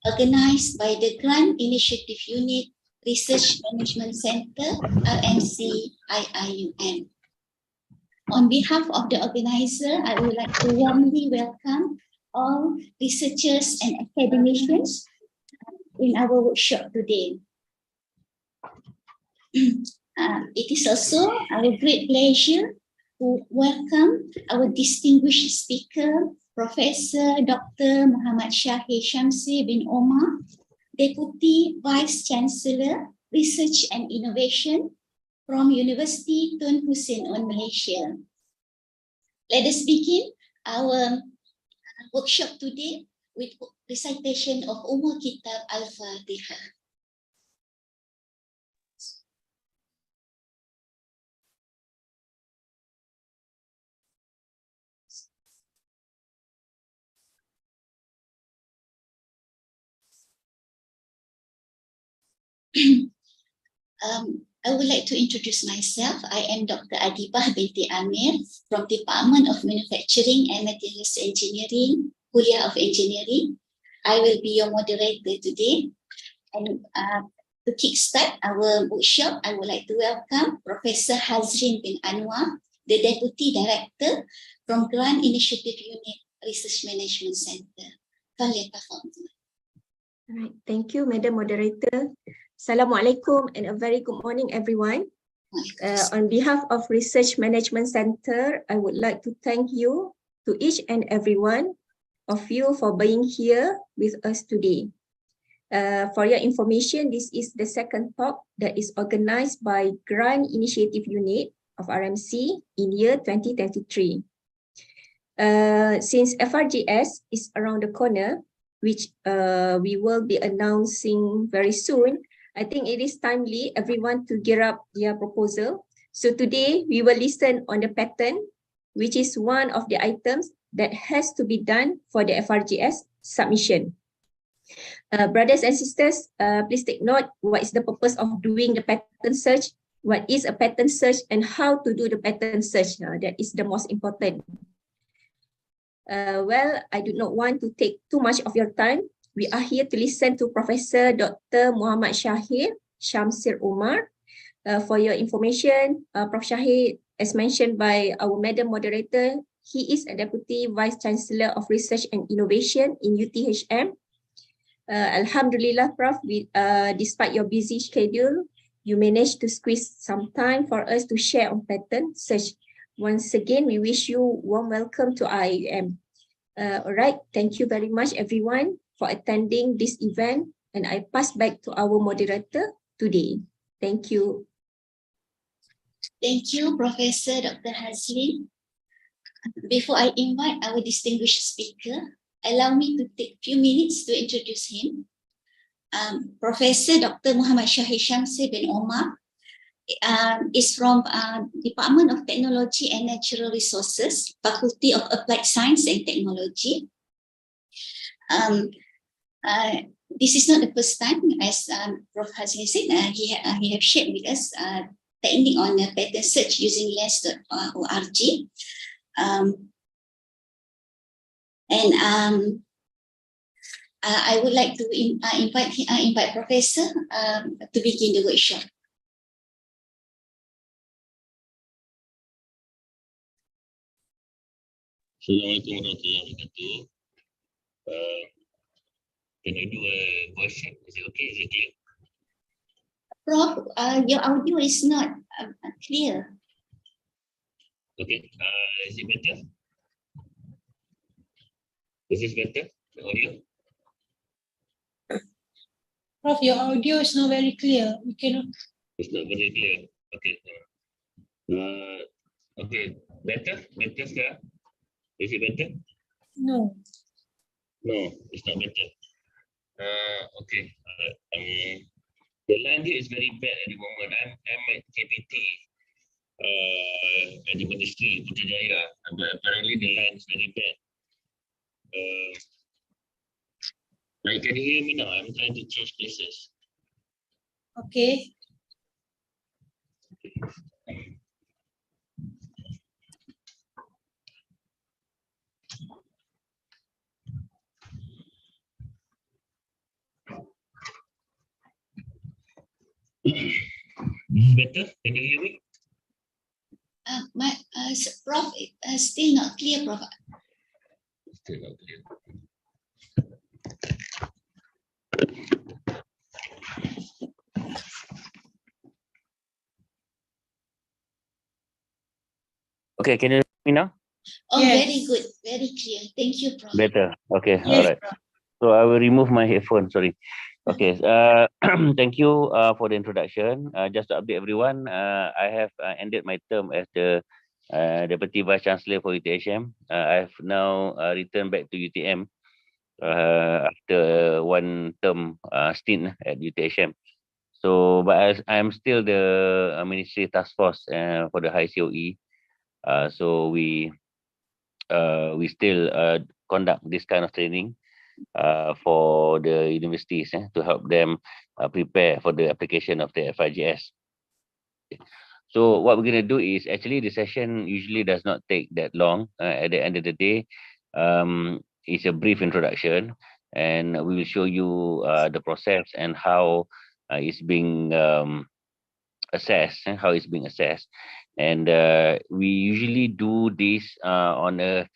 organized by the Grant Initiative Unit Research Management Center, RMC IIUM. On behalf of the organizer, I would like to warmly welcome all researchers and academicians in our workshop today. It is also our great pleasure to welcome our distinguished speaker, Professor Dr. Muhammad Shahir Shamsi bin Omar, Deputy Vice Chancellor, Research and Innovation from University Tun Hussein on Malaysia. Let us begin our workshop today with recitation of Ummul Kitab Al-Fatihah. I would like to introduce myself. I am Dr. Adibah binti Amir from Department of Manufacturing and Materials Engineering, Kuliah of Engineering. I will be your moderator today. And to kickstart our workshop, I would like to welcome Professor Hazrin bin Anwar, the Deputy Director from Grant Initiative Unit Research Management Center. All right, thank you, Madam Moderator. Assalamualaikum and a very good morning, everyone. On behalf of Research Management Center, I would like to thank you to each and every one of you for being here with us today. For your information, this is the second talk that is organized by Grant Initiative Unit of RMC in year 2023. Since FRGS is around the corner, which we will be announcing very soon, I think it is timely everyone to gear up their proposal. So today we will listen on the pattern, which is one of the items that has to be done for the FRGS submission. Brothers and sisters, please take note what is the purpose of doing the pattern search, what is a pattern search, and how to do the pattern search. That is the most important. Well, I do not want to take too much of your time. We are here to listen to Professor Dr. Muhammad Shahir Shamsi Omar. For your information, Prof. Shahir, as mentioned by our Madam Moderator, he is a Deputy Vice Chancellor of Research and Innovation in UTHM. Alhamdulillah, Prof, despite your busy schedule, you managed to squeeze some time for us to share on pattern search. Once again, we wish you warm welcome to IIUM. All right, thank you very much, everyone, for attending this event, and I pass back to our moderator today. Thank you. Thank you, Professor Dr. Hazlin. Before I invite our distinguished speaker, allow me to take a few minutes to introduce him. Professor Dr. Muhammad Shahir Shamsi bin Omar is from Department of Technology and Natural Resources, Faculty of Applied Science and Technology. This is not the first time, as Prof. Hazlin said, he have shared with us technique on pattern search using lens.org. I would like to invite Professor to begin the workshop. Assalamualaikum warahmatullahi wabarakatuh. Can I do a voice check? Is it okay? Is it clear? Prof, your audio is not clear. Okay. Is it better? Is this better? The audio? Prof, your audio is not very clear. We cannot. It's not very clear. Okay. Okay. Better? Better sekarang? Is it better? No. No, it's not better. Okay. The line here is very bad at the moment. I'm at KPT at the Ministry, Putrajaya, but apparently the line is very bad. Can you hear me now? I'm trying to change places. Okay. This is better. Can you hear me? Prof, still not clear, Prof. Still not clear. Okay, can you hear me now? Oh, Yes. very good, very clear. Thank you, Prof. Better. Okay, all Yes, right. Prof. So I will remove my headphone. Sorry. Okay. Thank you for the introduction. Just to update everyone, I have ended my term as the Deputy Vice Chancellor for UTHM. I've now returned back to UTM after one term stint at UTHM. So, but I'm still the Ministry Task Force for the High COE. So we still conduct this kind of training for the universities to help them prepare for the application of the FIGS. So what we're going to do is actually the session usually does not take that long. At the end of the day, it's a brief introduction, and we will show you the process and how it's being assessed, how it's being assessed. And we usually do this on a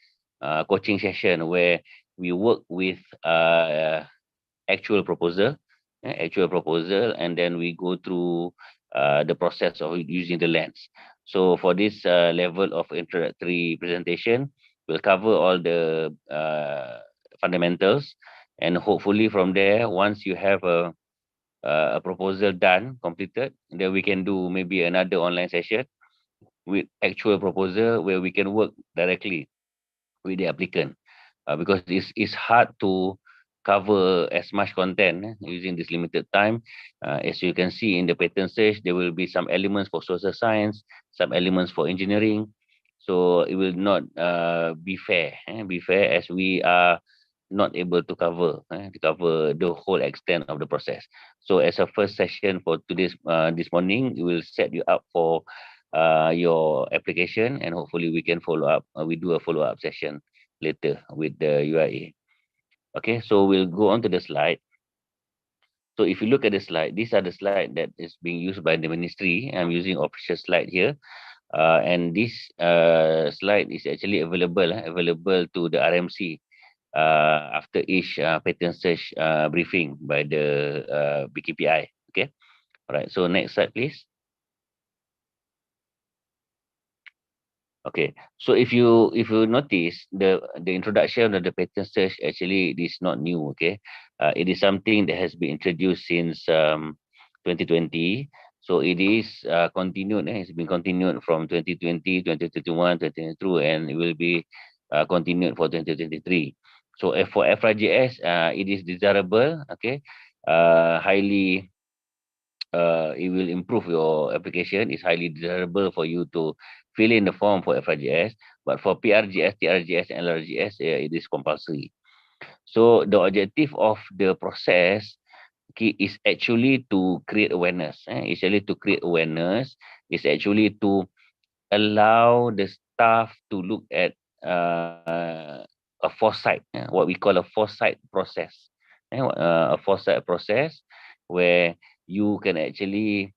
coaching session where we work with actual proposal, and then we go through the process of using the lens. So for this level of introductory presentation, we'll cover all the fundamentals, and hopefully from there, once you have a proposal done, completed, then we can do maybe another online session with actual proposal where we can work directly with the applicant, because it's hard to cover as much content using this limited time. As you can see in the pattern search, there will be some elements for social science, some elements for engineering. So it will not be fair as we are not able to cover the whole extent of the process. So as a first session for today's this morning, we will set you up for your application, and hopefully we can follow up. We do a follow up session later with the UIA. Okay, so we'll go on to the slide. So if you look at the slide, these are the slide that is being used by the ministry. I'm using official slide here. And this slide is actually available to the RMC after each pattern search briefing by the BKPI. Okay, all right. So next slide, please. Okay, so if you notice the introduction of the pattern search, actually it is not new. Okay, it is something that has been introduced since 2020. So it is continued. It's been continued from 2020, 2021, 2022, and it will be continued for 2023. So for FRGS, it is desirable. Okay, highly it will improve your application. It's highly desirable for you to fill in the form for FRGS, but for PRGS, TRGS, and LRGS, it is compulsory. So the objective of the process is actually to create awareness. It's actually to create awareness. It's actually to allow the staff to look at a foresight, what we call a foresight process. A foresight process where you can actually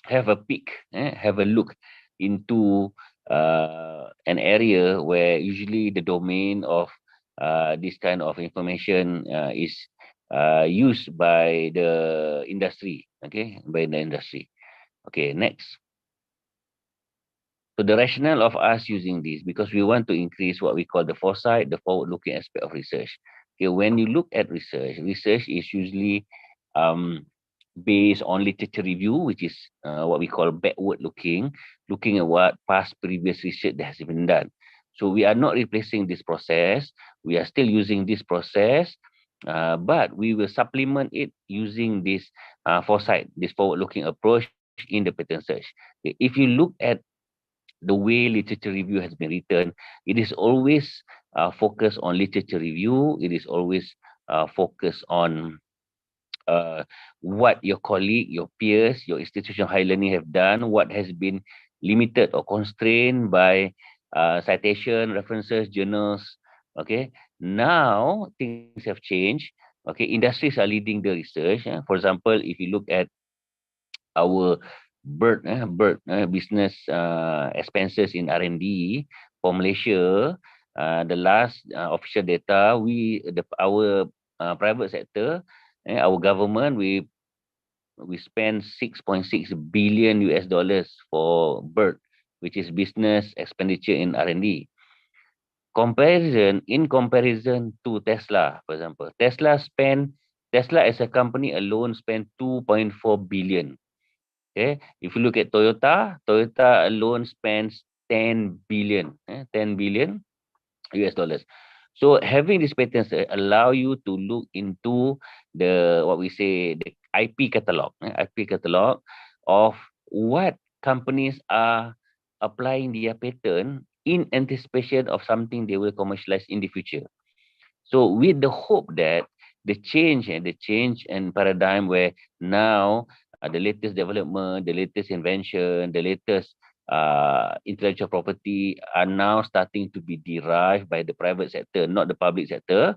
have a peek, have a look into an area where usually the domain of this kind of information is used by the industry. Okay, by the industry. Okay, next. So the rationale of us using this, because we want to increase what we call the foresight, the forward-looking aspect of research. Okay, when you look at research, research is usually based on literature review, which is what we call backward-looking, looking at what past previous research that has been done. So we are not replacing this process. We are still using this process, but we will supplement it using this foresight, this forward-looking approach in the pattern search. Okay, if you look at the way literature review has been written, it is always focused on literature review. It is always focused on what your colleague, your peers, your institution of higher learning have done, what has been limited or constrained by citation, references, journals. Okay, now things have changed. Okay, industries are leading the research. For example, if you look at our bird business expenses in R&D for Malaysia, the last official data, our private sector, our government, we spend 6.6 billion US dollars for bird, which is business expenditure in R&D. In comparison to Tesla, for example, Tesla as a company alone spent 2.4 billion. Okay, if you look at Toyota alone spends 10 billion, 10 billion US dollars. So having these patents allow you to look into the what we say the IP catalog of what companies are applying their patent in anticipation of something they will commercialize in the future. So with the hope that the change and paradigm where now the latest development, the latest invention, the latest intellectual property are now starting to be derived by the private sector, not the public sector.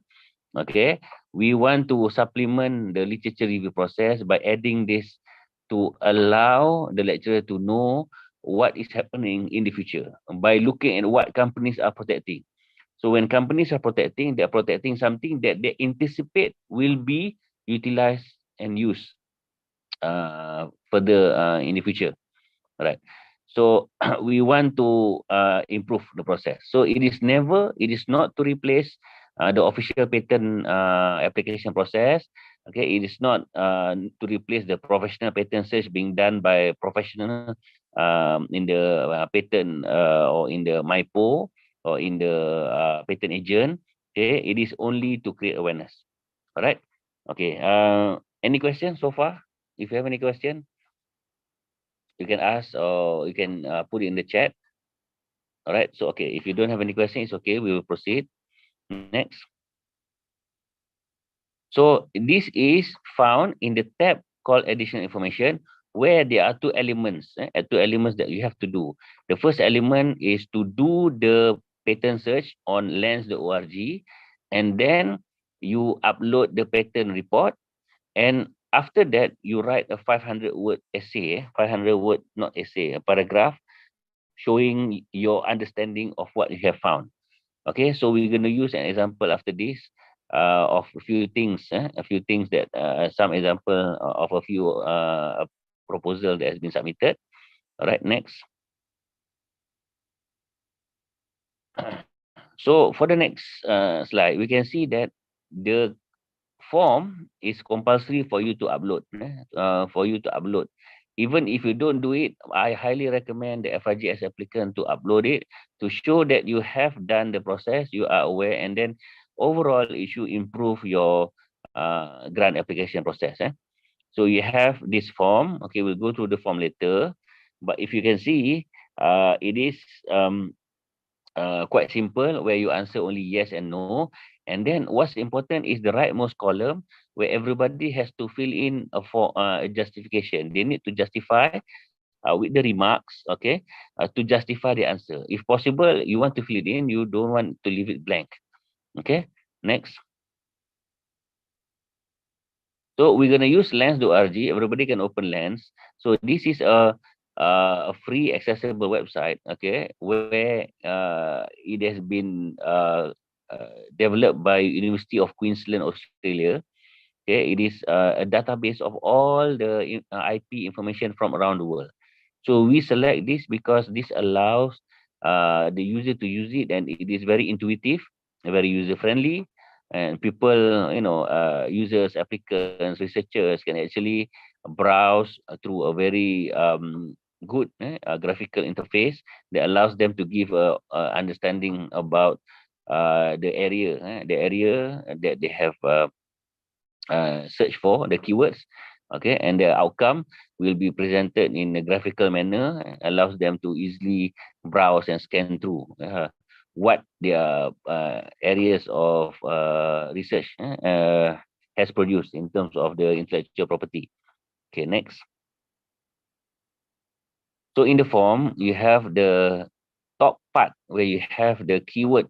Okay, we want to supplement the literature review process by adding this to allow the lecturer to know what is happening in the future by looking at what companies are protecting. So when companies are protecting, they are protecting something that they anticipate will be utilized and used further in the future, right? So we want to improve the process. So it is not to replace the official patent application process. Okay, it is not to replace the professional patent search being done by professional in the patent or in the MIPO or in the patent agent. Okay, it is only to create awareness. All right. Okay. Any questions so far? If you have any question, you can ask or you can put it in the chat. All right. So, okay. If you don't have any questions, it's okay. We will proceed. Next. So, this is found in the tab called additional information, where there are two elements that you have to do. The first element is to do the patent search on lens.org, and then you upload the patent report, and after that you write a 500-word essay, 500-word not essay, a paragraph showing your understanding of what you have found. Okay, so we're going to use an example after this of a few things, that some example of a few proposal that has been submitted. All right, next. So for the next slide, we can see that the form is compulsory for you to upload. Even if you don't do it, I highly recommend the FRGS applicant to upload it to show that you have done the process, you are aware, and then overall it should improve your grant application process. So you have this form. Okay, we'll go through the form later, but if you can see, it is quite simple, where you answer only yes and no. And then what's important is the rightmost column, where everybody has to fill in a justification. They need to justify with the remarks, okay, to justify the answer. If possible, you want to fill it in, you don't want to leave it blank. Okay, next. So we're going to use lens.org. Everybody can open Lens. So this is a free accessible website, okay, where it has been developed by University of Queensland, Australia. Okay, it is a database of all the IP information from around the world. So we select this because this allows the user to use it, and it is very intuitive, very user friendly, and people, users, applicants, researchers can actually browse through a very good graphical interface that allows them to give a understanding about the area that they have search for, the keywords. Okay, and the outcome will be presented in a graphical manner, allows them to easily browse and scan through what their areas of research has produced in terms of the intellectual property. Okay, next. So in the form, you have the top part where you have the keyword.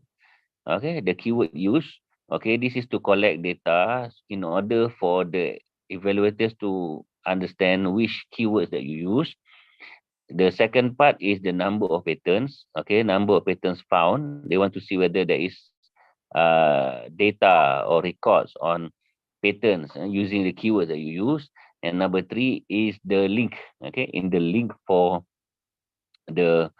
Okay, the keyword use. Okay, this is to collect data in order for the evaluators to understand which keywords that you use. The second part is the number of patterns. Okay, number of patterns found. They want to see whether there is data or records on patterns using the keywords that you use. And number three is the link. Okay, in the link for the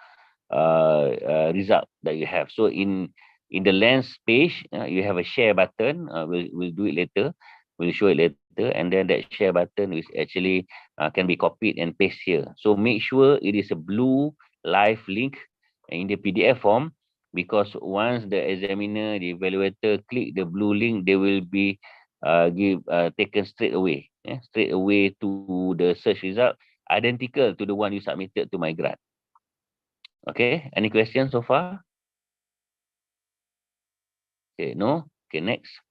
result that you have. So in the lens page, you have a share button. We'll do it later. We'll show it later, and then that share button is actually can be copied and pasted here. So make sure it is a blue live link in the PDF form, because once the examiner, the evaluator click the blue link, they will be taken straight away to the search result, identical to the one you submitted to my grant. Okay, any questions so far? Okay, no? Okay, next.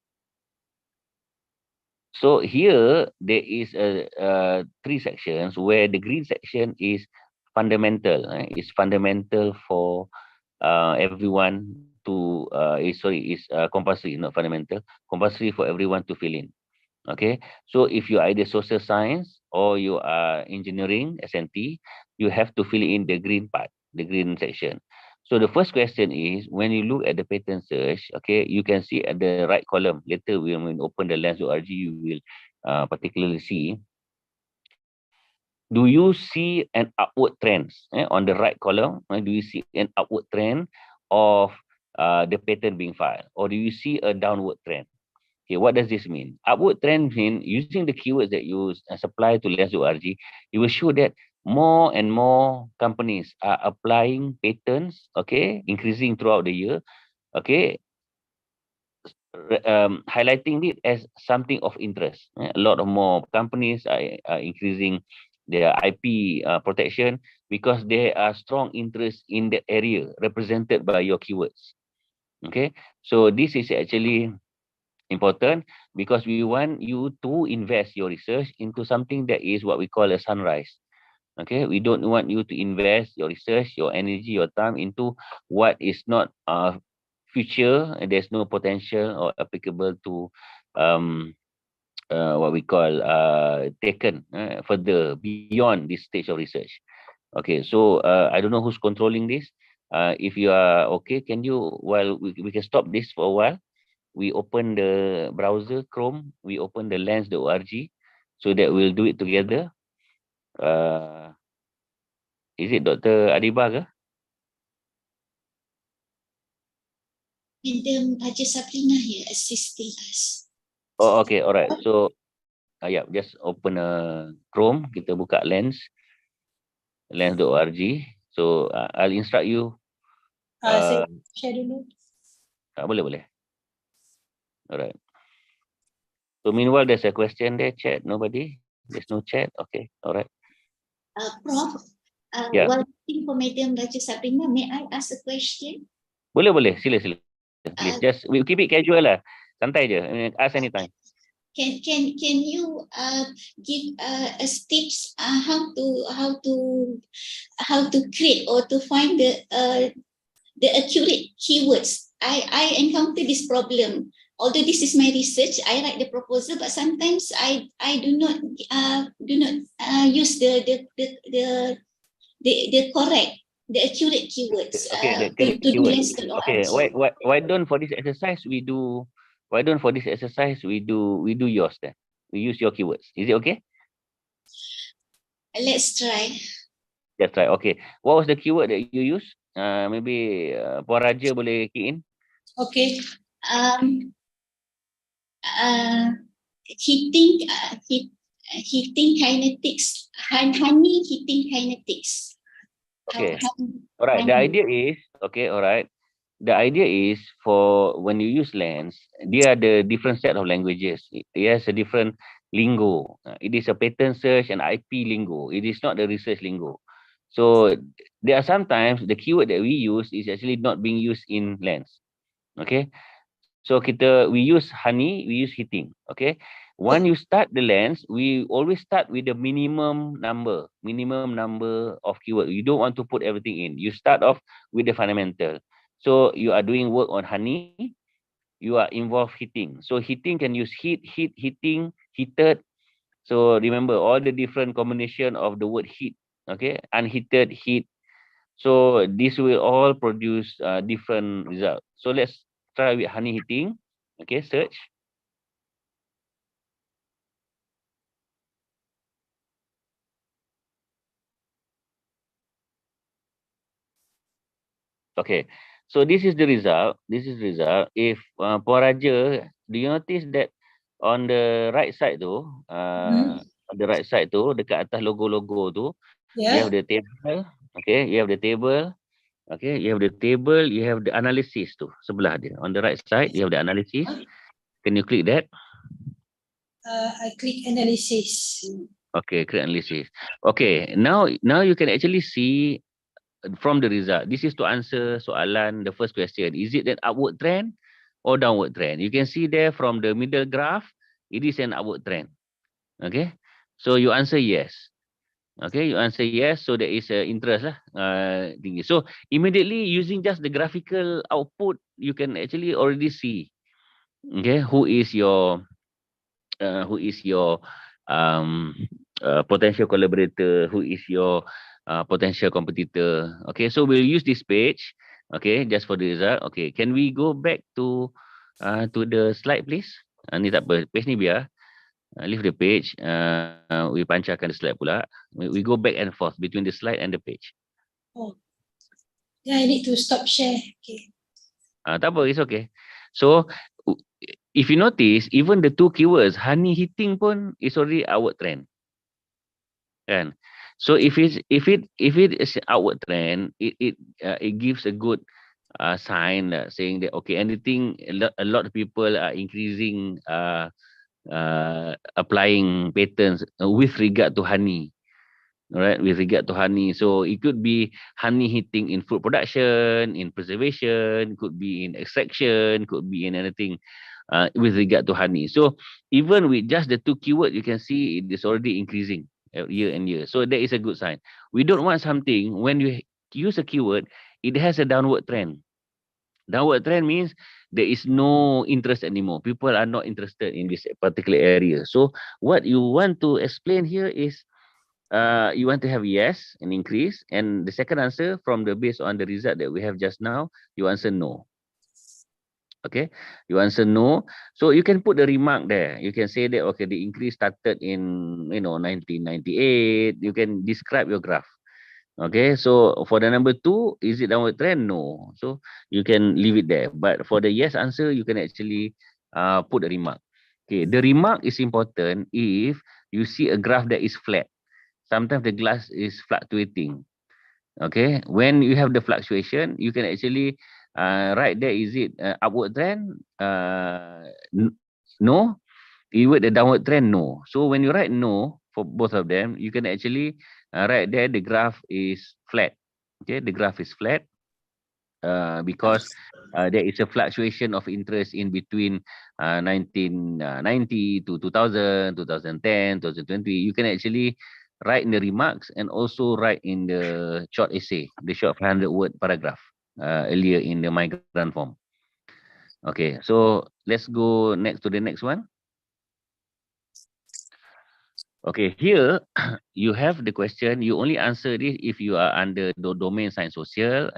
So here there is three sections where the green section is fundamental. It's fundamental for everyone to is compulsory, not fundamental, compulsory for everyone to fill in. Okay, so if you are either social science or you are engineering SNT, you have to fill in the green part, the green section. So the first question is, when you look at the pattern search, okay, you can see at the right column. Later when we open the lens.org, you will particularly see, do you see an upward trend on the right column? Do you see an upward trend of the pattern being filed, or do you see a downward trend? Okay, what does this mean? Upward trend mean using the keywords that you supply to lens.org, you will show that more and more companies are applying patterns, okay, increasing throughout the year, okay, highlighting it as something of interest. A lot of more companies are increasing their IP protection because there are strong interest in the area represented by your keywords. Okay, so this is actually important because we want you to invest your research into something that is what we call a sunrise. Okay, we don't want you to invest your research, your energy, your time into what is not future, and there's no potential or applicable to um what we call taken further beyond this stage of research. Okay, so I don't know who's controlling this. If you are okay, can you, while we can stop this for a while, we open the browser Chrome, we open the lens.org, so that we'll do it together. Is it Dr. Adiba ke? Madam Raja Sabrina here assisting us. Oh, okay, alright. So, yeah, just open Chrome, kita buka lens.org. So, I'll instruct you. Saya share dulu. Boleh. Alright. So, meanwhile, there's a question there, chat. Nobody? There's no chat? Okay, alright. Prof, Yeah. while waiting for Madam Raja Sabrina, may I ask a question? Boleh. Sila. Please, just we keep it casual lah. Santai je. Ask anytime. Can you give us tips how to create or to find the accurate keywords? I encounter this problem. Although this is my research, I write the proposal, but sometimes I do not use the correct, the accurate keywords to do less than Okay, why don't for this exercise we do? Why don't for this exercise we do yours then? We use your keywords. Is it okay? Let's try. That's right. Okay. What was the keyword that you use? Maybe Puan Raja boleh key in. Okay. Heating kinetics, honey heating kinetics. Okay. All right. The idea is, okay, all right. The idea is for when you use lens, there are the different set of languages. It has a different lingo. It is a pattern search and IP lingo. It is not the research lingo. So there are sometimes the keyword that we use is actually not being used in lens. Okay. So we use honey, we use heating. Okay. When you start the lens, we always start with the minimum number of keyword. You don't want to put everything in. You start off with the fundamental. So you are doing work on honey, you are involved heating. So heating can use heating, heated. So remember all the different combination of the word heat, okay, unheated, heat. So this will all produce different results. So let's try with honey heating. Okay, search. Okay, so this is the result. This is the result. If Puan Raja, do you notice that on the right side tu, on the right side tu, dekat atas logo-logo tu, you have Yeah. the table. Okay, you have the table. Okay, you have the table. You have the analysis tu sebelah dia. On the right side, you have the analysis. Can you click that? I click analysis. Okay, click analysis. Okay, now you can actually see from the result. This is to answer soalan the first question. Is it an upward trend or downward trend? You can see there from the middle graph, it is an upward trend. Okay, so you answer yes. Okay, you answer yes. So there is interest lah, tinggi. So immediately using just the graphical output, you can actually already see, okay, who is your um, potential collaborator, who is your potential competitor. Okay, so we'll use this page, okay, just for the result. Okay, can we go back to the slide, please? Ni tak apa, page ni biar. Leave the page. We pancarkan the slide pula. We go back and forth between the slide and the page. Oh. Yeah, I need to stop share. Okay. Tak apa, it's okay. So, if you notice, even the two keywords, honey hitting pun is already outward trend. Kan? So if it is outward trend, it gives a good sign saying that okay, anything a lot of people are increasing applying patterns with regard to honey. All right, with regard to honey. So it could be honey hitting in food production, in preservation, could be in extraction, could be in anything with regard to honey. So even with just the two keywords, you can see it is already increasing year and year. So that is a good sign. We don't want something when you use a keyword, it has a downward trend. Downward trend means there is no interest anymore. People are not interested in this particular area. So what you want to explain here is you want to have yes, an increase, and the second answer from the based on the result that we have just now, you answer no. Okay, you answer no. So you can put the remark there. You can say that okay, the increase started in 1998. You can describe your graph. Okay, so for the number 2, is it downward trend? No. So you can leave it there. But for the yes answer, you can actually put a remark. Okay, the remark is important if you see a graph that is flat. Sometimes the glass is fluctuating. Okay, when you have the fluctuation, you can actually write there, is it upward trend? No. Even the downward trend, no. So when you write no for both of them, you can actually write there the graph is flat. Okay, the graph is flat because there is a fluctuation of interest in between 1990 to 2000, 2010, 2020. You can actually write in the remarks and also write in the short essay, the short 500-word paragraph earlier in the migrant form. Okay, so let's go next to the next one. Okay, here you have the question. You only answer this if you are under the domain science social,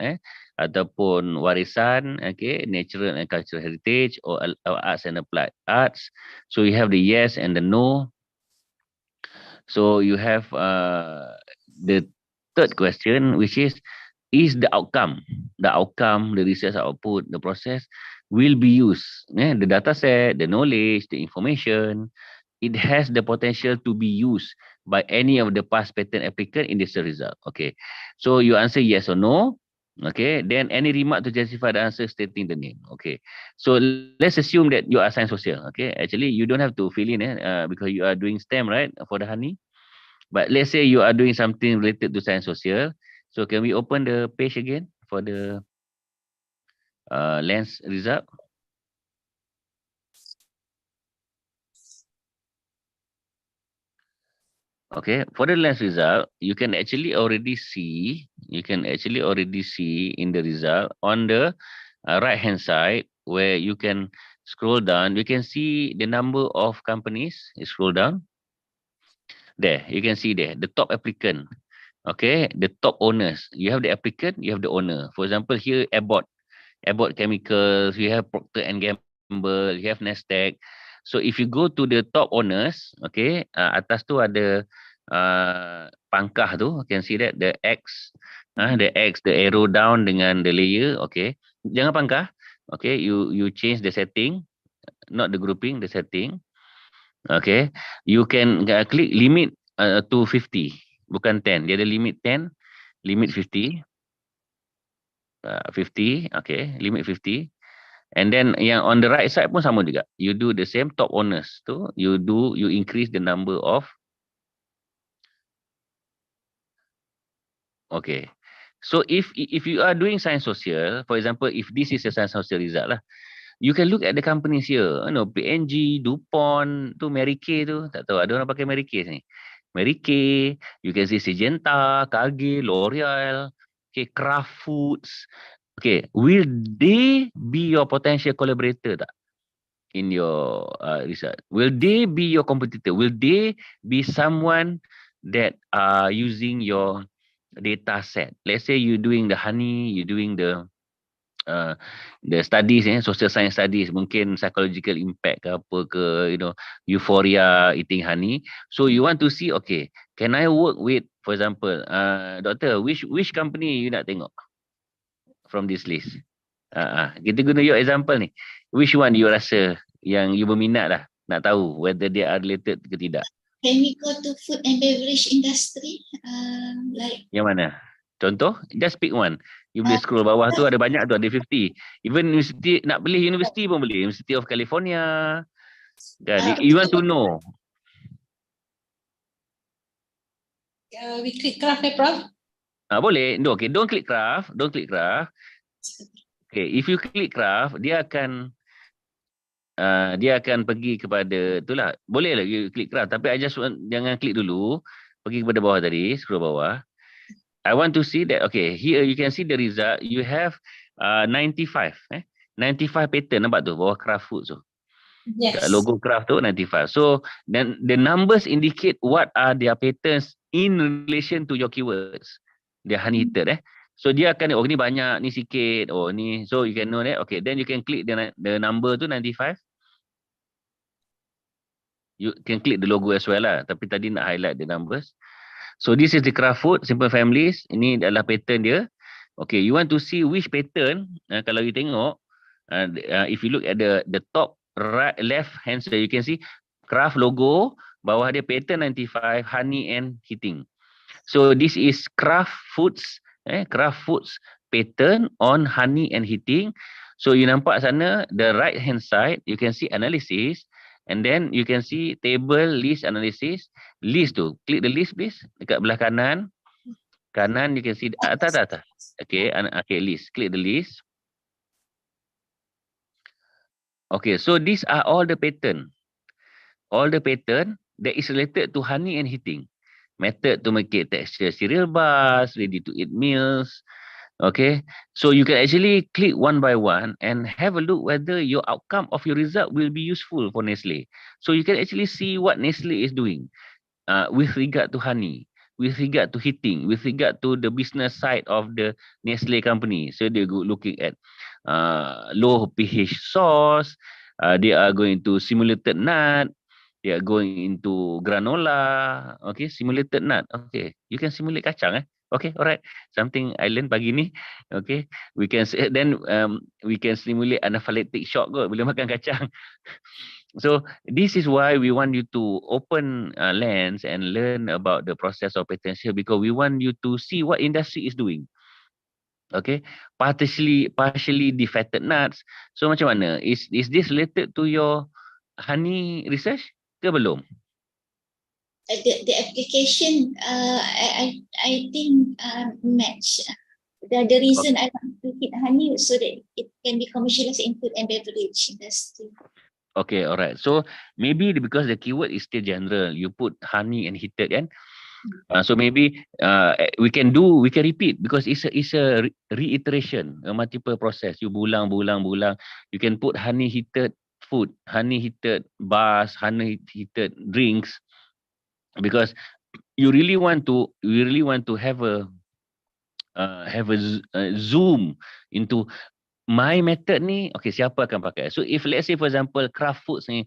ataupun warisan, okay, natural and cultural heritage, or arts and applied arts. So you have the yes and the no. So you have the third question, which is the outcome, the research output, the process will be used. The data set, the knowledge, the information, it has the potential to be used by any of the past patent applicant in this result. Okay, so you answer yes or no. Okay, then any remark to justify the answer stating the name. Okay, so let's assume that you are science social. Okay, actually you don't have to fill in because you are doing STEM, right, for the honey. But let's say you are doing something related to science social. So can we open the page again for the lens result? Okay, for the lens result, you can actually already see in the result on the right hand side where you can scroll down. You can see the number of companies. You scroll down. There, you can see there, the top applicant. Okay, the top owners. You have the applicant, you have the owner. For example, here Abbott Chemicals, you have Procter and Gamble, you have Nasdaq. So if you go to the top owners, okay, atas tu ada pangkah tu, you can see that the X, the arrow down dengan the layer, okay. Jangan pangkah, okay. You change the setting, not the grouping, the setting, okay. You can click limit to 50, bukan 10. Dia ada limit 10, limit 50. 50, okay, limit 50. And then yang on the right side pun sama juga. You do the same, top owners tu, you increase the number of, okay. So if you are doing science social, for example, if this is a science social result lah, you can look at the companies here, PNG, DuPont, tu Mary Kay tu, tak tahu ada orang pakai Mary Kay sini. Mary Kay, you can see Syngenta, Cargill, L'Oreal, okay, Kraft Foods. Okay, will they be your potential collaborator tak in your research? Will they be your competitor? Will they be someone that are using your data set? Let's say you're doing the honey, you're doing the studies, social science studies, mungkin psychological impact ke apa ke, euphoria eating honey. So you want to see, okay, can I work with, for example, doctor, which company you nak tengok from this list? Kita guna your example ni. Which one you rasa yang you berminat lah, nak tahu whether they are related ke tidak? Can we go to food and beverage industry? Like Yang mana? Contoh, just pick one. You boleh scroll bawah tu, ada banyak tu, ada 50. Even university, nak beli university pun boleh. University of California. Kan? You want to know. We click craft, Prof. Boleh. No, okay, don't click craft. Don't click craft. Okay, if you click craft, dia akan pergi kepada itulah. Boleh lah you click craft, tapi jangan klik dulu. Pergi kepada bawah tadi, scroll bawah. I want to see that, okay, here you can see the result. You have 95. 95 pattern, nampak tu, bawah craft food tu. Yes. Logo craft tu 95. So, then the numbers indicate what are their patterns in relation to your keywords. Dia honey heated, So dia akan, ni banyak, ni sikit, ni. So you can know that. Okay, then you can click the number tu 95. You can click the logo as well lah. Tapi tadi nak highlight the numbers. So this is the craft food, simple families. Ini adalah pattern dia. Okay, you want to see which pattern. Kalau you tengok, if you look at the top right left hand side, you can see craft logo. Bawah dia pattern 95, honey and heating. So this is craft foods pattern on honey and heating. So you nampak sana, the right hand side, you can see analysis. And then you can see table, list, analysis. List tu, click the list please. Dekat belah kanan. Kanan you can see, atas. Okay, list. Click the list. Okay, so these are all the pattern. All the pattern that is related to honey and heating. Method to make it texture cereal bars, ready to eat meals. Okay, so you can actually click one by one and have a look whether your outcome of your result will be useful for Nestle. So you can actually see what Nestle is doing with regard to honey, with regard to heating, with regard to the business side of the Nestle company. So they're looking at low pH sauce, they are going to simulated nut, they are going into granola, okay, simulated nut, okay, you can simulate kacang, okay, alright, something I learned pagi ni, okay, we can we can simulate anaphylactic shock kot bila makan kacang. So this is why we want you to open lens and learn about the process of potential, because we want you to see what industry is doing. Okay, partially defatted nuts. So macam mana? Is this related to your honey research ke belum? the application, I think match. The reason I want to hit honey so that it can be commercialized in food and beverage industry. Okay, alright. So maybe because the keyword is still general, you put honey and heated, kan? So maybe we can repeat, because it's a reiteration, a multiple process. You bulang. You can put honey heated food, honey heated bars, honey heated drinks. because you really want to have a zoom into my method ni. Okay, siapa akan pakai? So if let's say for example craft foods ni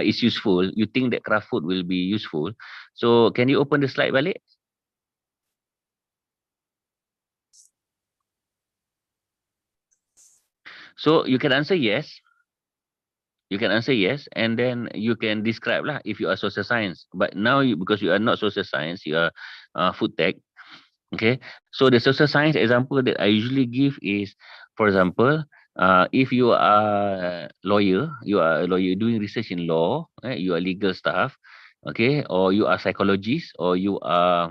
is useful, you think that craft food will be useful, so can you open the slide balik? So you can answer yes. You can answer yes, and then you can describe lah if you are social science. But now because you are not social science, you are food tech. Okay, so the social science example that I usually give is, for example, if you are you are a lawyer doing research in law, you are legal staff, okay, or you are psychologist, or you are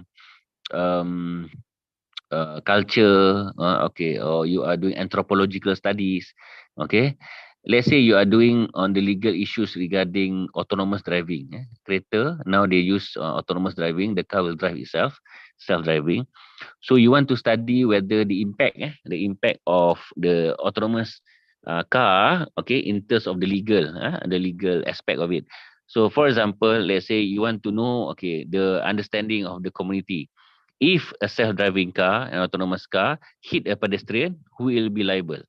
um, culture, okay, or you are doing anthropological studies, okay. Let's say you are doing on the legal issues regarding autonomous driving. Kereta, now they use autonomous driving, the car will drive itself, self-driving. So you want to study whether the impact of the autonomous car, okay, in terms of the legal aspect of it. So for example, let's say you want to know, okay, the understanding of the community. If a self-driving car, an autonomous car, hit a pedestrian, who will be liable?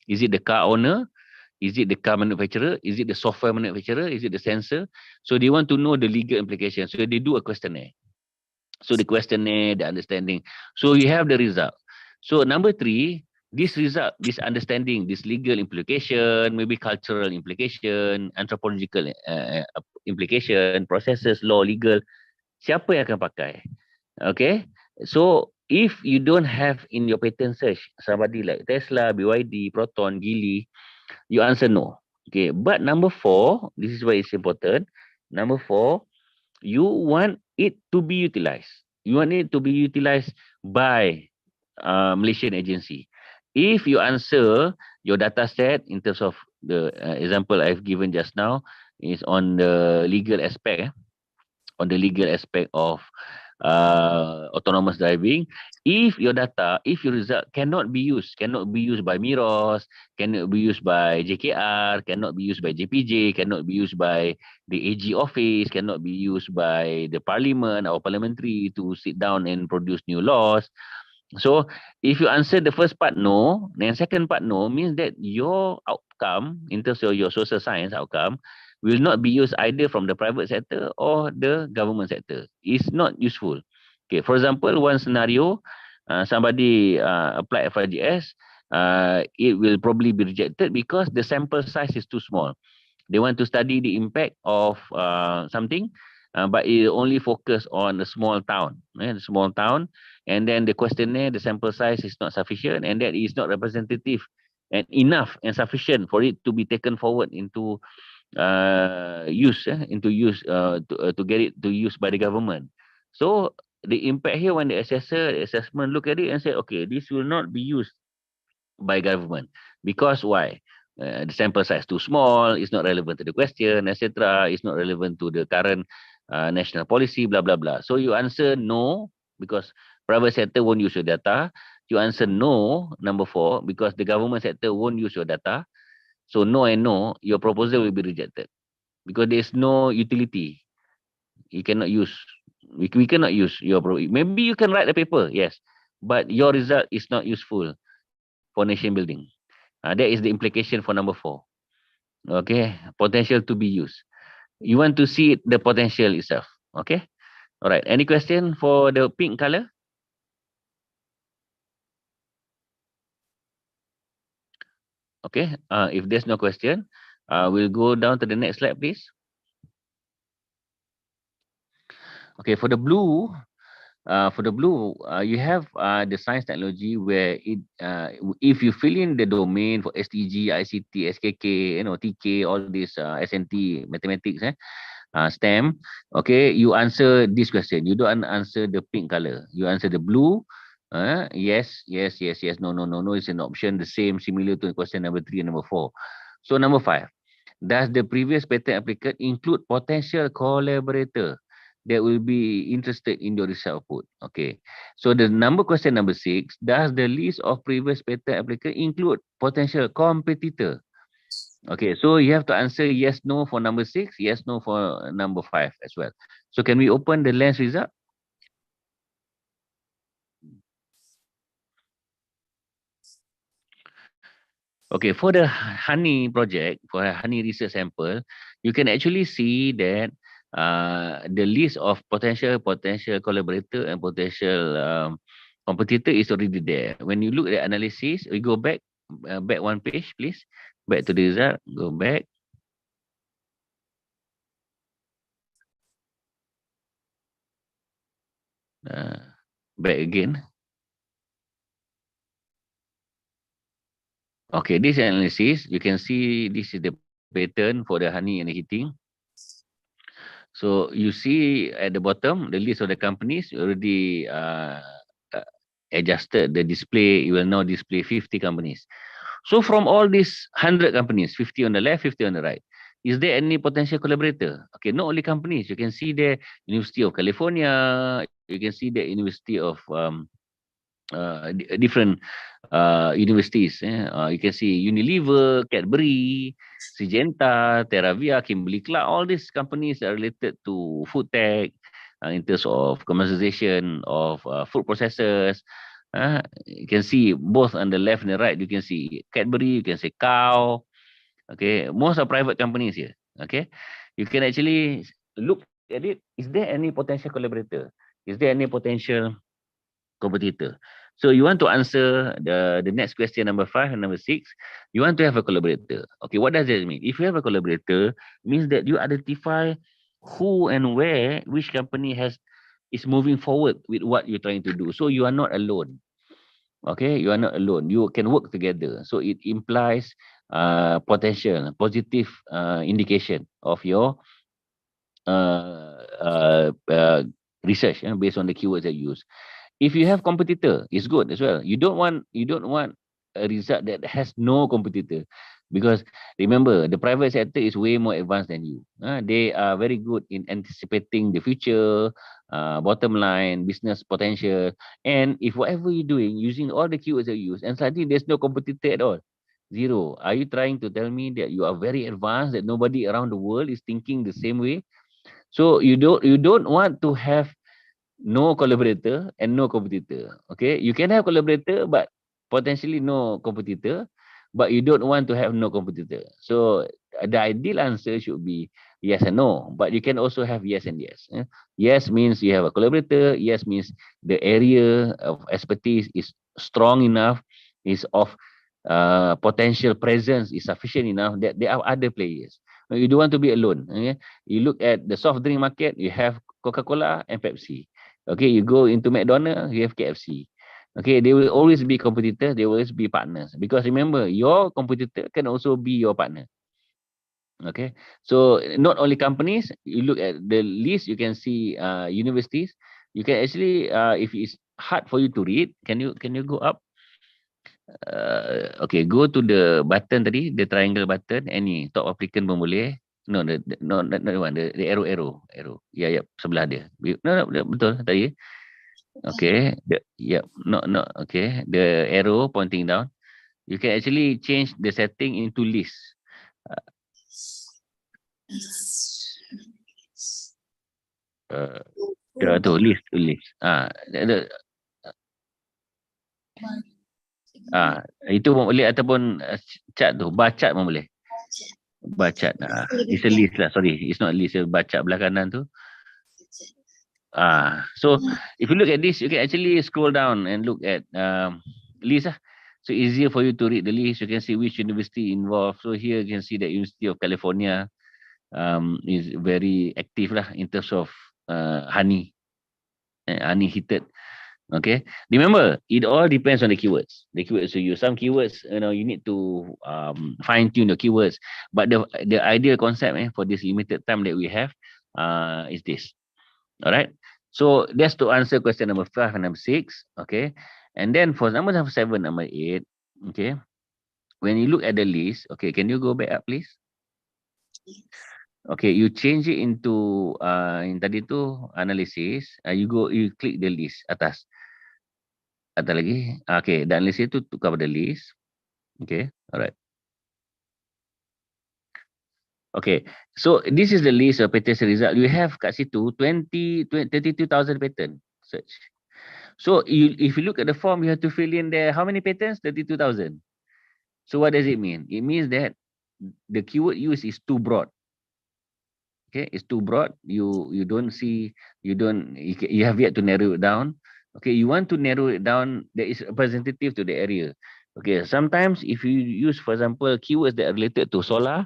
Is it the car owner? Is it the car manufacturer? Is it the software manufacturer? Is it the sensor? So they want to know the legal implications. So they do a questionnaire. So the questionnaire, the understanding. So you have the result. So number three, this result, this understanding, this legal implication, maybe cultural implication, anthropological implication, processes, law, legal, siapa yang akan pakai? Okay. So if you don't have in your patent search somebody like Tesla, BYD, Proton, Geely, you answer no. Okay. But number four, this is why it's important. Number four, you want it to be utilized. You want it to be utilized by Malaysian agency. If you answer your data set in terms of the example I've given just now is on the legal aspect, on the legal aspect of autonomous driving. If your data, if your result cannot be used by Miros, cannot be used by JKR, cannot be used by JPJ, cannot be used by the AG office, cannot be used by the parliament or parliamentary to sit down and produce new laws. So if you answer the first part no, then second part no means that your outcome in terms of your social science outcome will not be used either from the private sector or the government sector. It's not useful. Okay, for example, one scenario, somebody applied FIGS, it will probably be rejected because the sample size is too small. They want to study the impact of something, but it only focus on a small town, small town, and then the questionnaire, the sample size is not sufficient, and that is not representative and enough and sufficient for it to be taken forward into to get it to use by the government. So the impact here when the assessment look at it and say, okay, this will not be used by government because why? The sample size too small, it's not relevant to the question, etc. It's not relevant to the current national policy, blah blah blah. So you answer no because private sector won't use your data. You answer no, number four, because the government sector won't use your data. So no and no, your proposal will be rejected because there's no utility. You cannot use. We cannot use your. Maybe you can write a paper, yes, but your result is not useful for nation building. That is the implication for number four. Okay, potential to be used. You want to see the potential itself. Okay, all right. Any question for the pink color? Okay, if there's no question, we'll go down to the next slide, please. Okay, for the blue, you have the science technology where it if you fill in the domain for STG, ICT, SKK, TK, all these SNT, mathematics, STEM, okay, you answer this question. You don't answer the pink color. You answer the blue. Yes, yes, yes, yes. No, no, no, no. It's an option the same, similar to question number 3 and number 4. So number 5. Does the previous patent applicant include potential collaborator that will be interested in your research output? Okay. So the question number 6, does the list of previous patent applicant include potential competitor Okay, so you have to answer yes, no for number 6, yes, no for number 5 as well. So can we open the lens result? Okay, for the honey project, for a honey research sample, you can actually see that the list of potential collaborator and potential competitor is already there. When you look at analysis, we go back one page, please. Back to the result, go back. Uh, Back again. Okay, this analysis, you can see this is the pattern for the honey and the heating. So you see at the bottom, the list of the companies already uh, adjusted the display. You will now display 50 companies. So from all these 100 companies, 50 on the left, 50 on the right, is there any potential collaborator? Okay, not only companies. You can see the University of California. You can see the University of different universities. You can see Unilever, Cadbury, Syngenta, Terravia, Kimberly Clark. All these companies are related to food tech in terms of commercialization of food processors. You can see both on the left and the right. You can see Cadbury, you can see Cow. Okay, most are private companies here. Okay, you can actually look at it. Is there any potential collaborator? Is there any potential competitor? So you want to answer the next question number 5 and number 6. You want to have a collaborator. Okay, what does that mean? If you have a collaborator, means that you identify who and where which company is moving forward with what you're trying to do. So you are not alone. Okay, you are not alone. You can work together. So it implies potential, positive indication of your uh, uh, research based on the keywords that you use. If you have competitor, it's good as well. You don't want a result that has no competitor, because remember the private sector is way more advanced than you. They are very good in anticipating the future, bottom line, business potential. And if whatever you're doing using all the keywords that you use, and suddenly there's no competitor at all, zero, are you trying to tell me that you are very advanced, that nobody around the world is thinking the same way? So you don't want to have no collaborator and no competitor. Okay, you can have collaborator but potentially no competitor, but you don't want to have no competitor. So the ideal answer should be yes and no, but you can also have yes and yes. Yes means you have a collaborator. Yes means the area of expertise is strong enough, is of potential presence is sufficient enough that there are other players. You don't want to be alone. Okay? You look at the soft drink market, you have Coca-Cola and Pepsi. Okay, you go into McDonald's, you have KFC. Okay, they will always be competitors, they will always be partners. Because remember, your competitor can also be your partner. Okay, so not only companies, you look at the list, you can see universities. You can actually, if it's hard for you to read, can you go up? Okay, go to the button tadi, the triangle button, any top applicant pun boleh. No, no, not the one, the arrow. Ya, ya, sebelah dia. No, betul tadi. Okay, no, okay, the arrow pointing down. You can actually change the setting into list. Uh, list. Itu pun boleh, ataupun chart tu, bar chart pun boleh. Bar chart. It's a list lah, sorry. It's not list, bar chart belah kanan tu. So if you look at this, you can actually scroll down and look at list lah. So easier for you to read the list. You can see which university involved. So here you can see that University of California is very active lah in terms of honey heated. Okay, remember it all depends on the keywords. The keywords you use. Some keywords, you need to fine tune the keywords. But the ideal concept for this limited time that we have is this. All right. So that's to answer question number 5 and number 6. Okay. And then for number 7, number 8. Okay. When you look at the list, okay, can you go back up, please? Okay, you change it into yang tadi tu analysis. You click the list atas. Atas lagi. Okay, the analysis tu tukar pada list. Okay, alright. Okay, so this is the list of patent result. You have kat situ 32,000 patent search. So if you look at the form, you have to fill in there how many patents? 32,000. So what does it mean? It means that the keyword used is too broad. Okay, it's too broad. You don't see, you have yet to narrow it down. Okay, you want to narrow it down that is representative to the area. Okay, sometimes if you use, for example, keywords that are related to solar,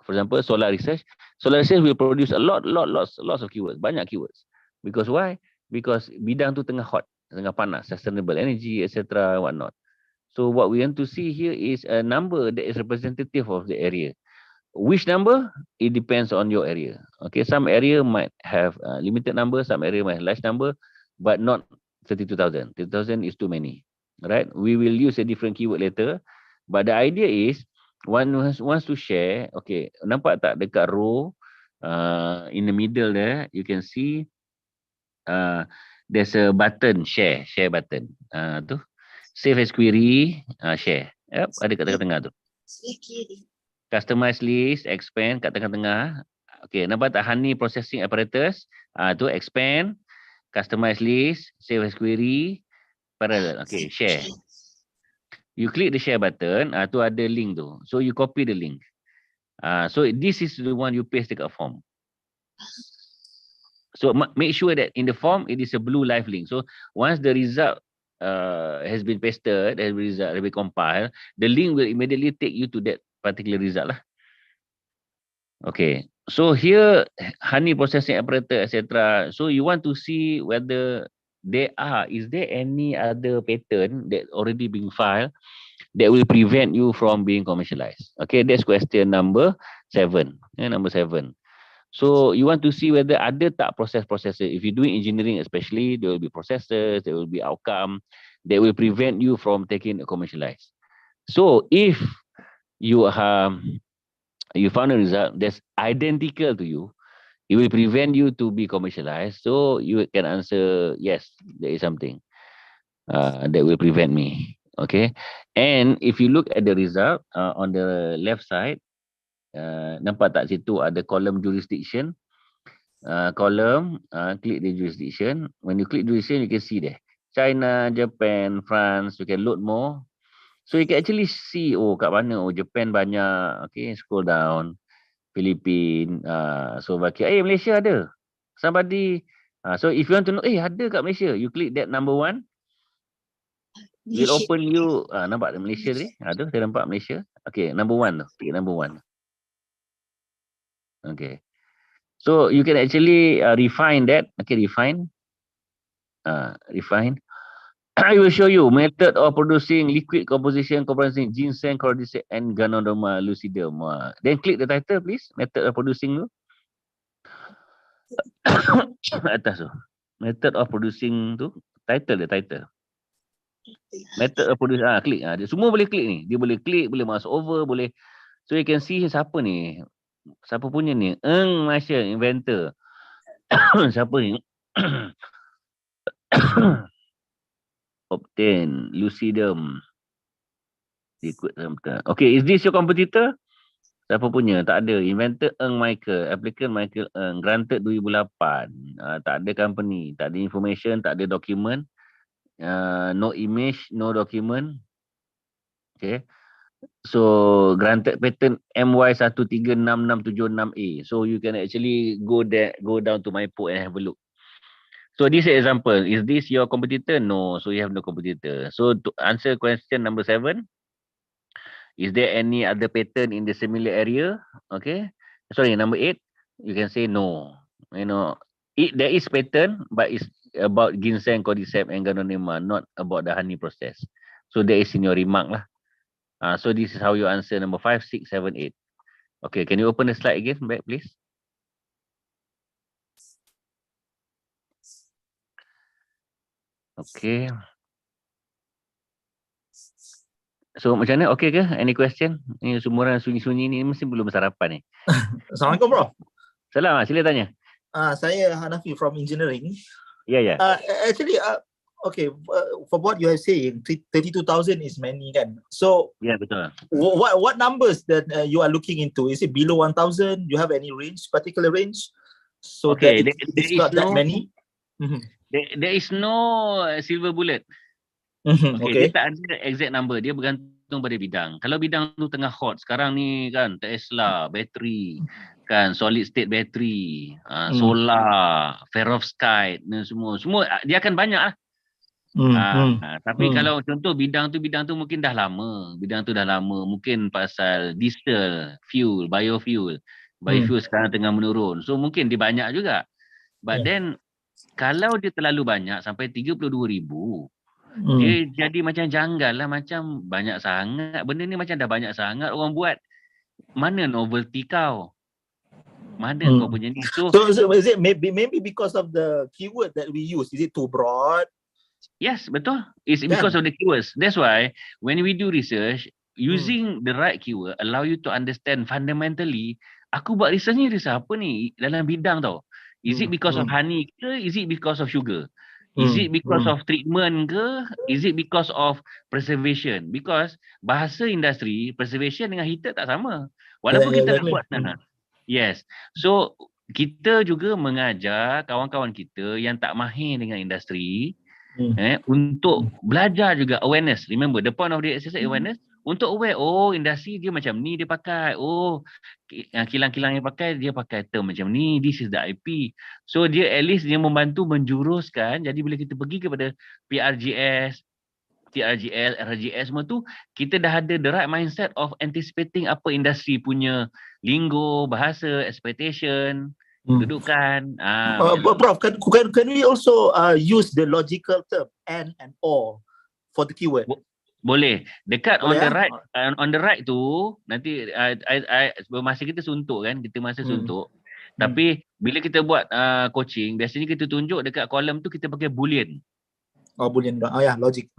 for example, solar research will produce a lots of keywords, banyak keywords. Because why? Because bidang tu tengah hot, tengah panas, sustainable energy, etc. whatnot. So what we want to see here is a number that is representative of the area. Which number? It depends on your area. Okay, some area might have a limited number, some area might have large number, but not 32,000. 32,000 is too many, right? We will use a different keyword later, but the idea is one wants to share. Okay, nampak tak dekat row in the middle there, you can see there's a button, share button. Tu save as query, share. Yep, ada kat tengah-tengah tu. Sebelah kiri. Customize list, expand kat tengah-tengah. Okay, nampak tak honey processing apparatus? Tu expand, customize list, save as query, parallel. Okay, share. You click the share button, tu ada link tu. So you copy the link. So this is the one you paste dekat form. So make sure that in the form it is a blue live link. So once the result has been pasted, has been compiled, the link will immediately take you to that particular result lah. Okay, so here honey processing apparatus, etc. So you want to see whether is there any other patent that already being filed that will prevent you from being commercialized? Okay, that's question number 7. Number 7. So you want to see whether ada tak processes. If you're doing engineering especially, there will be processes, there will be outcome that will prevent you from taking commercialized. So if you found a result that's identical to you, it will prevent you to be commercialized. So you can answer yes, there is something that will prevent me. Okay, and if you look at the result on the left side, nampak tak situ ada column jurisdiction. Click the jurisdiction. When you click jurisdiction, you can see there China, Japan, France. You can load more. So you can actually see, kat mana, Japan banyak. Okay, scroll down. Philippines, Slovakia. Malaysia ada. Somebody. So if you want to know, ada kat Malaysia, you click that number 1. Will open you, nampak ada Malaysia tadi? Ada, saya nampak Malaysia. Okay, number 1 tu. Click number 1. Okay. So you can actually refine that. Okay, refine. Refine. I will show you method of producing liquid composition comprising ginseng, cordyceps, and Ganoderma lucidum. Then click the title, please. Method of producing tu. Atas tu. Method of producing tu. Title. Method of producing. Klik. Dia semua boleh klik ni. Dia boleh klik, boleh mouse over, boleh. So you can see siapa ni. Siapa punya ni? Marshall, inventor. Siapa ni? Obtain lucidum liquid. Okay, is this your competitor? Siapa punya? Tak ada. Inventor Michael, applicant Michael granted 2008. Tak ada company, tak ada information, tak ada document, no image, no document. Okay, so granted patent MY136676A. So you can actually go down to my post and have a look. So this is example. Is this your competitor? No. So you have no competitor. So to answer question number 7, is there any other patent in the similar area? Okay. Sorry, number 8, you can say no. There is patent, but it's about ginseng, cordyceps, and Ganoderma, not about the honey process. So that is in your remark lah. So this is how you answer number 5, 6, 7, 8. Okay, can you open the slide again back, please? Okay. So macam mana? Okay ke? Any question? Ni semua orang sunyi-sunyi ni mesti belum sarapan ni. Assalamualaikum, Prof. Salam, sila tanya. Saya Hanafi from engineering. Ya. Actually, okay, for what you are saying, 32,000 is many kan. So Ya, betul. what numbers that you are looking into? Is it below 1,000? You have any range, particular range? So Okay, that it's not that many? Mhm. There is no silver bullet. Okay, Okay. dia tak ada exact number. Dia bergantung pada bidang. Kalau bidang tu tengah hot sekarang ni kan, Tesla, bateri, kan, solid state battery, solar, perovskite dan semua. Semua dia akan banyak lah. Tapi kalau contoh bidang tu mungkin dah lama. Bidang tu dah lama. Mungkin pasal diesel, fuel, biofuel. Biofuel sekarang tengah menurun. So mungkin dia banyak juga. But then kalau dia terlalu banyak sampai 32,000, dia jadi macam janggal lah, macam banyak sangat. Benda ni macam dah banyak sangat orang buat. Mana novelty kau? Mana kau punya ni? So is it maybe because of the keyword that we use? Is it too broad? yes, betul. It's because of the keywords. That's why when we do research, using the right keyword allow you to understand fundamentally, aku buat research ni research apa ni dalam bidang tau. Is it because of honey ke? Is it because of sugar? Is it because of treatment ke? Is it because of preservation? Because bahasa industri, preservation dengan heated tak sama. Walaupun kita nak buat yes. So kita juga mengajar kawan-kawan kita yang tak mahir dengan industri untuk belajar juga awareness. Remember, the point of the exercise awareness, untuk aware, oh industri dia macam ni dia pakai, oh kilang-kilang yang pakai, dia pakai term macam ni, this is the IP. So dia at least dia membantu menjuruskan, jadi bila kita pergi kepada PRGS, TRGL, RGS semua tu, kita dah ada the right mindset of anticipating apa industri punya lingo, bahasa, expectation, kedudukan. Prof, can we also use the logical term and or for the keyword? Boleh. Dekat Boleh, on the right tu nanti masa kita suntuk kan, kita masa suntuk. Tapi bila kita buat coaching, biasanya kita tunjuk dekat kolom tu kita pakai boolean. Oh, boolean. Oh ya, logic.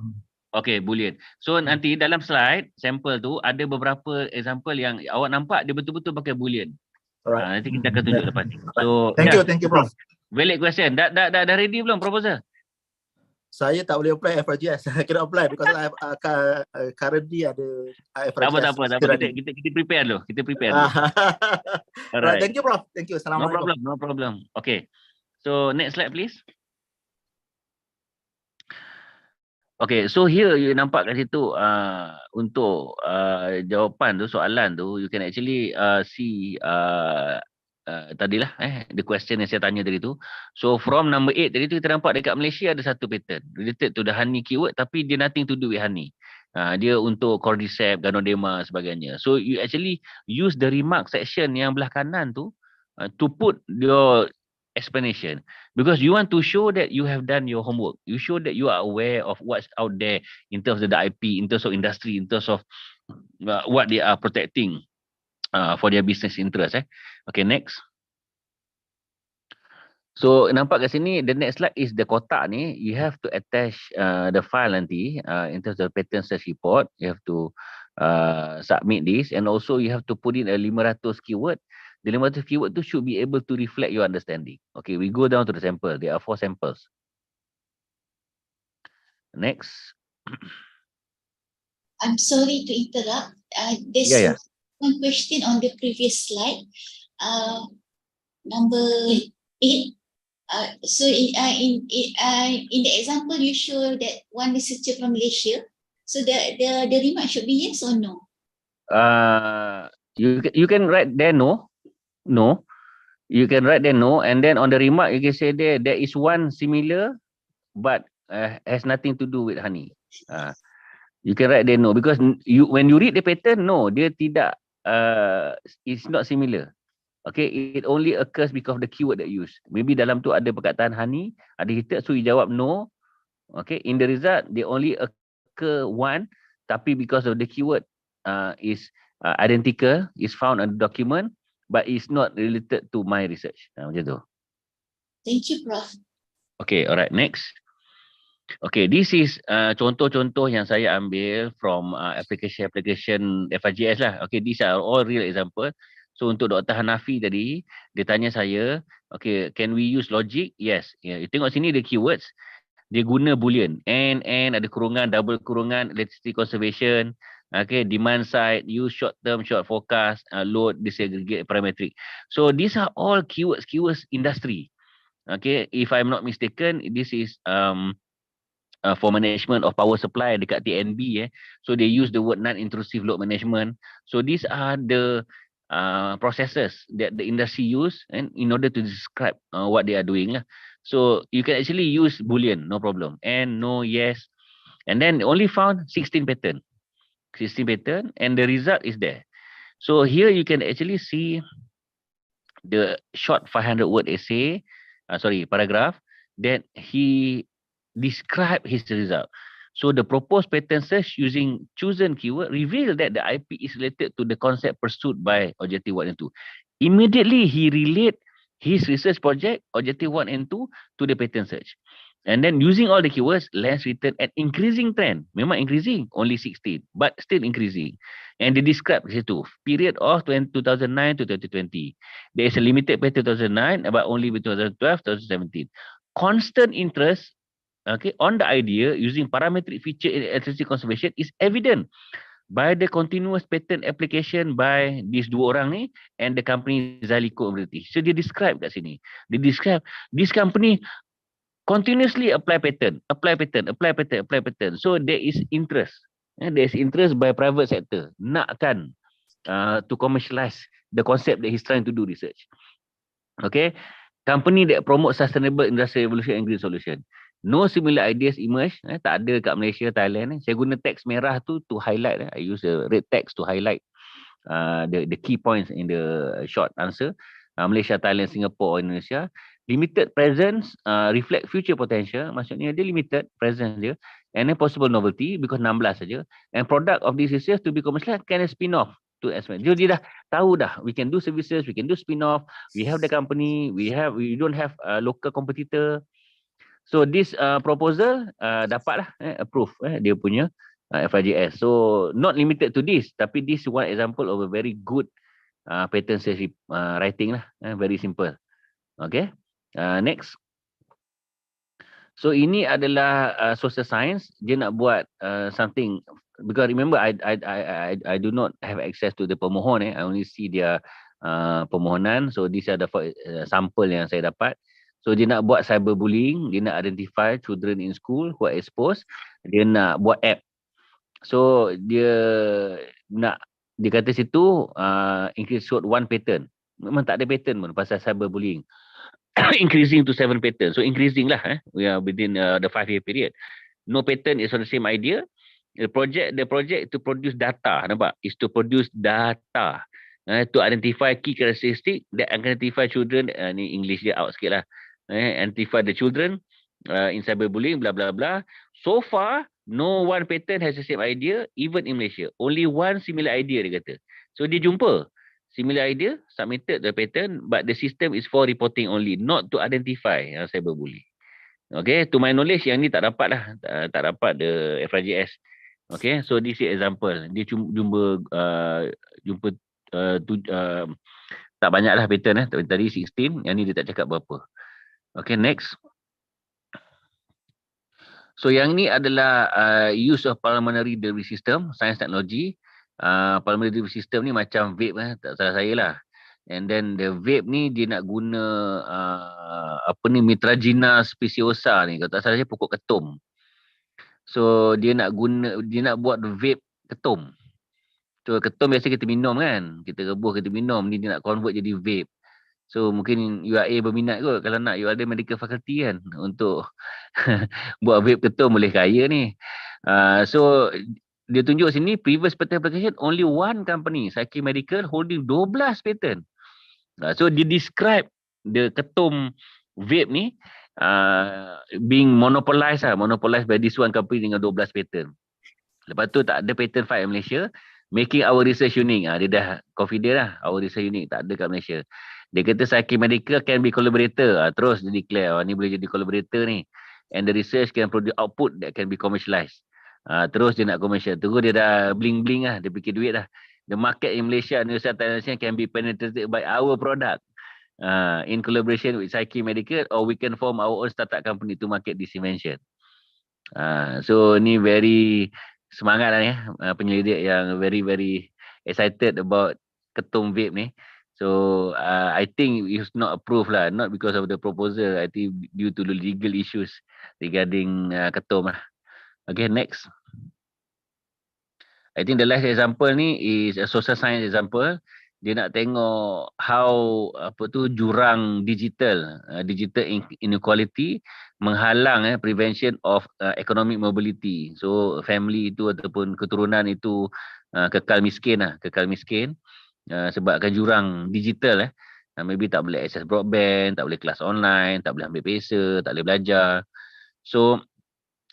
Okay, boolean. So nanti dalam slide sampel tu ada beberapa example yang awak nampak dia betul-betul pakai boolean. Nanti kita akan tunjuk lepas ni. So thank you Prof. Valid question. Dah ready belum proposal? Saya tak boleh apply FRGS. I cannot apply because I currently ada FRGS. Tak apa. Kita prepare dulu. Alright. Thank you Prof. Thank you. Assalamualaikum. No problem. Okay. So next slide please. Okay, so here you nampak kat situ untuk jawapan tu, soalan tu, you can actually see tadilah the question yang saya tanya tadi tu. So from number 8 tadi tu kita nampak dekat Malaysia ada satu pattern related to the honey keyword tapi dia nothing to do with honey. Dia untuk cordyceps, ganoderma sebagainya. So you actually use the remark section yang belah kanan tu to put your explanation because you want to show that you have done your homework. You show that you are aware of what's out there in terms of the IP, in terms of industry, in terms of what they are protecting for their business interest. Okay, next. So nampak kat sini the next slide is the kotak ni. You have to attach the file nanti in terms of pattern search report. You have to submit this and also you have to put in a 500 keyword. The 500 keyword tu should be able to reflect your understanding. Okay, we go down to the sample. There are 4 samples. Next. I'm sorry to interrupt. There's one question on the previous slide. Number 8. So in the example you show that one researcher from Malaysia. So the remark should be yes or no? You can write there no. You can write there no, and then on the remark you can say there is one similar but has nothing to do with honey. You can write there no because when you read the pattern, no, dia tidak it's not similar. Okay, it only occurs because of the keyword that you use. Maybe dalam tu ada perkataan honey, ada heated, so you jawab no. Okay, in the result they only occur one, tapi because of the keyword is identical, is found on the document, but it's not related to my research. Macam tu. Thank you, Prof. Okay, alright, next. Okay, this is contoh-contoh yang saya ambil from application FRGS lah. Okay, these are all real example. So untuk Dr. Hanafi tadi, dia tanya saya, okay, can we use logic? Yes. You tengok sini the keywords. dia guna boolean. And ada kurungan, double kurungan, electricity conservation, okay, demand side, use short term, short forecast, load, disaggregate, parametric. So these are all keywords industry. Okay, if I'm not mistaken, this is for management of power supply dekat TNB. So they use the word non-intrusive load management. So these are the processes that the industry use and in order to describe what they are doing lah. So you can actually use boolean, no problem, and no, yes, and then only found 16 pattern, and the result is there. So here you can actually see the short 500 word essay, paragraph, that he described his result. So the proposed pattern search using chosen keyword revealed that the IP is related to the concept pursued by objective 1 and 2. Immediately he relate his research project, objective 1 and 2, to the pattern search. And then using all the keywords, Lens written an increasing trend. Memang increasing, only 16, but still increasing. And they describe situ, period of 2009 to 2020. There is a limited pattern 2009, but only between 2012 2017. Constant interest, okay, on the idea using parametric feature in electricity conservation is evident by the continuous pattern application by these dua orang ni and the company Zalico Mobility. So they describe kat sini. They describe this company continuously apply pattern. So there is interest. There is interest by private sector nakkan to commercialize the concept that he's trying to do research. Okay, company that promote sustainable industrial revolution and green solution. No similar ideas emerge. Tak ada kat Malaysia, Thailand. Saya guna teks merah tu to highlight. I use the red text to highlight the key points in the short answer. Malaysia, Thailand, Singapore, or Indonesia. Limited presence reflect future potential. Maksudnya dia limited presence dia. And then possible novelty because 16 saja. And product of this research to be commercialized can spin off to expand. Jadi dia dah tahu dah. We can do services, we can do spin off. We have the company, we don't have a local competitor. So this proposal dapatlah approve dia punya FIGS. So not limited to this, tapi this one example of a very good pattern search writing lah. Very simple. Okay. Next. So ini adalah social science. Dia nak buat something because remember I do not have access to the pemohon. I only see their permohonan. So these are the sampel yang saya dapat. So dia nak buat cyberbullying, dia nak identify children in school who are exposed, dia nak buat app. So dia kata situ include one pattern. Memang tak ada pattern pun pasal cyberbullying. Increasing to 7 pattern. So increasing lah. We are within the 5-year period. No pattern is on the same idea. The project to produce data, nampak? Is to produce data. To identify key characteristic that identify children, ni English dia out sikit lah. Identify the children in cyberbullying, blah blah blah. So far, no one pattern has the same idea, even in Malaysia. Only one similar idea, dia kata. So dia jumpa similar idea, submitted the pattern, but the system is for reporting only, not to identify cyberbullying. Okay, to my knowledge, yang ni tak dapat lah, tak dapat the FIGS. Okay, so this is example. Dia jumpa tak banyak lah pattern. Tadi 16, yang ni dia tak cakap berapa. Okay, next. So yang ni adalah use of pulmonary delivery system, science technology. Pulmonary delivery system ni macam vape, tak salah saya lah. And then the vape ni dia nak guna Mitragina speciosa ni, kalau tak salah saya pokok ketum. So dia nak buat vape ketum. So ketum biasa kita minum kan, kita rebus kita minum, ni dia nak convert jadi vape. So mungkin UIA berminat kot, kalau nak, you ada medical faculty kan untuk buat vape ketum, boleh kaya ni. So dia tunjuk sini previous patent application only one company, Psyche Medical, holding 12 patent. So dia describe the ketum vape ni being monopolized by this one company dengan 12 patent. Lepas tu tak ada patent file Malaysia, making our research unique. Dia dah confident lah, our research unique, tak ada kat Malaysia. Dia kata Psyche Medical can be collaborator. Terus dia declare, ni boleh jadi collaborator ni. And the research can produce output that can be commercialized. Terus dia nak commercial. Terus dia dah bling-bling lah, dia fikir duit lah. The market in Malaysia and Indonesia can be penetrated by our product. In collaboration with Psyche Medical, or we can form our own startup company to market this invention. So ni very semangat lah ni, penyelidik yang very excited about ketum vape ni. So I think it's not approved lah, not because of the proposal. I think due to the legal issues regarding ketum lah. Okay, next. I think the last example ni is a social science example. Dia nak tengok how jurang digital, digital inequality menghalang prevention of economic mobility. So family itu ataupun keturunan itu kekal miskin sebabkan jurang digital maybe tak boleh access broadband, tak boleh kelas online, tak boleh ambil pesa, tak boleh belajar. So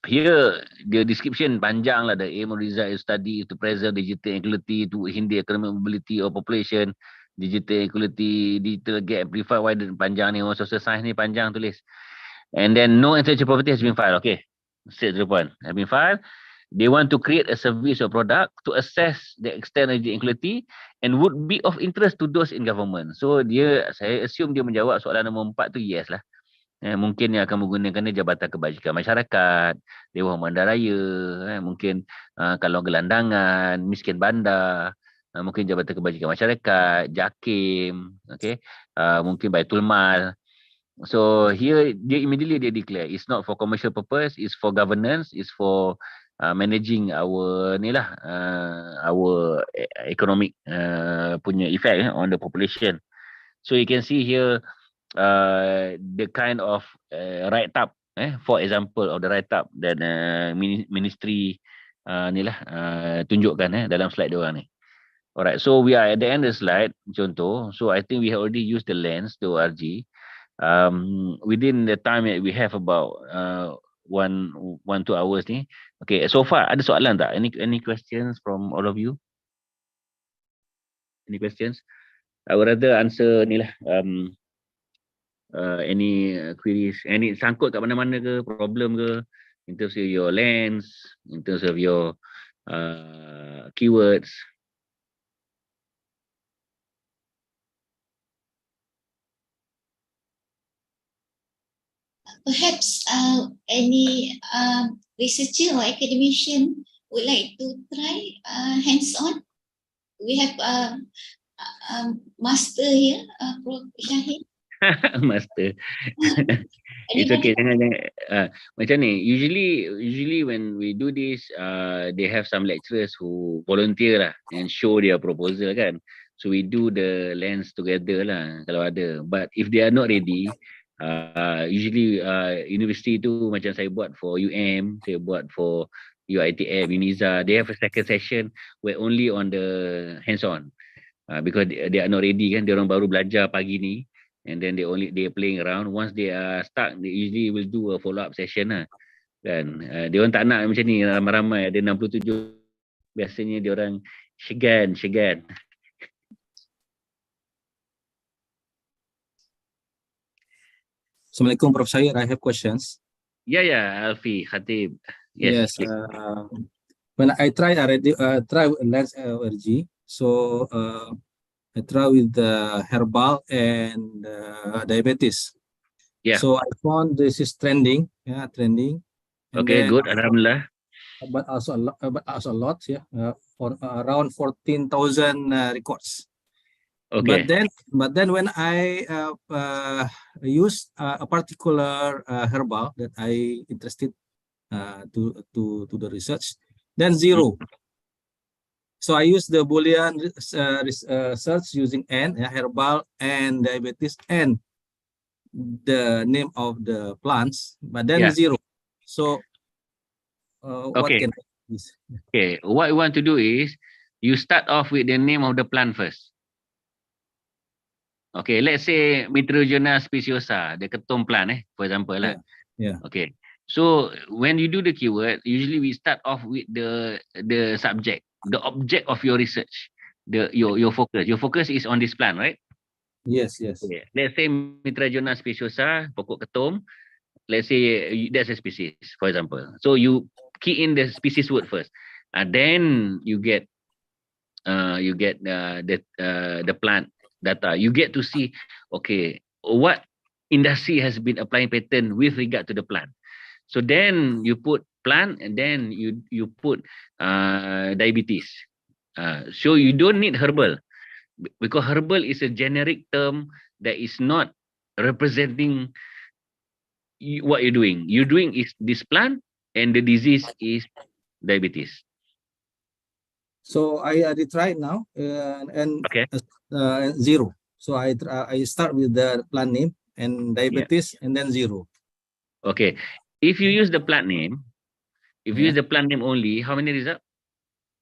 here the description panjang lah. The aim of result is study to preserve digital equality to hinder economic mobility of population, digital equality, digital gap amplified wider. Panjang ni, social science ni panjang tulis. And then no intellectual property has been filed. Okay, straight to the point. Has been filed. They want to create a service or product to assess the extent of digital equality and would be of interest to those in government. So saya assume dia menjawab soalan nombor 4 tu yes lah. Mungkin yang akan menggunakan Jabatan Kebajikan Masyarakat, Dewan Bandaraya, mungkin kalau gelandangan, miskin bandar, mungkin Jabatan Kebajikan Masyarakat, JAKIM, okay, mungkin Baitul Mal. So here dia immediately dia declare it's not for commercial purpose, it's for governance, it's for managing our ni lah, our economic punya effect on the population. So you can see here the kind of write-up, for example of the write-up that ministry ni lah tunjukkan dalam slide diorang ni. Alright, so we are at the end of the slide, contoh. So I think we have already used the LENSORG. Within the time that we have about 1-2 hours ni. Okay, so far ada soalan tak? Any questions from all of you? Any questions? I would rather answer ni lah. Any queries, any sangkut kat mana-mana ke, problem ke, in terms of your lens, in terms of your keywords. Perhaps any researcher or academician would like to try hands-on. We have master here, Prof. Shahid. Master. It's okay, jangan macam ni. Usually when we do this, they have some lecturers who volunteer lah and show their proposal kan. So we do the lens together lah kalau ada. But if they are not ready, usually university tu macam saya buat for UM, saya buat for UiTM, UNIZA, they have a second session where only on the hands-on. Because they are not ready kan, dia orang baru belajar pagi ni. And then they are playing around. Once they are stuck, they usually will do a follow-up session lah. Kan, dia orang tak nak macam ni ramai-ramai. Ada 67. Biasanya dia orang segan. Assalamualaikum Prof. Syahid, I have questions. Yeah, Alfi, Khatib. Yes. When I tried already, try LENSORG, so I try with the herbal and diabetes. Yeah. So I found this is trending. Yeah, trending. And okay, then, good. Alhamdulillah. But also a lot. Yeah, for around 14,000 records. Okay. But then when I use a particular herbal that I interested to the research, then zero. So I use the Boolean search using N, herbal and diabetes, and the name of the plants, but then zero. So what can I use? Okay, what you want to do is you start off with the name of the plant first. Okay, let's say Mitrogena speciosa, the ketum plant, for example. Yeah. Okay. So when you do the keyword, usually we start off with the subject, the object of your research, your focus. Your focus is on this plant, right? Yes. Okay. Let's say Mitrogena speciosa, pokok ketum. Let's say that's a species, for example. So you key in the species word first, and then you get the plant data. You get to see, okay, what industry has been applying patent with regard to the plant. So then you put plant, and then you put diabetes. So you don't need herbal, because herbal is a generic term that is not representing what you're doing. You're doing is this plant, and the disease is diabetes. So I retry now and Okay. 0. So I start with the plant name and diabetes and then 0. Okay. If you use the plant name, if you Yeah. use the plant name only, how many results?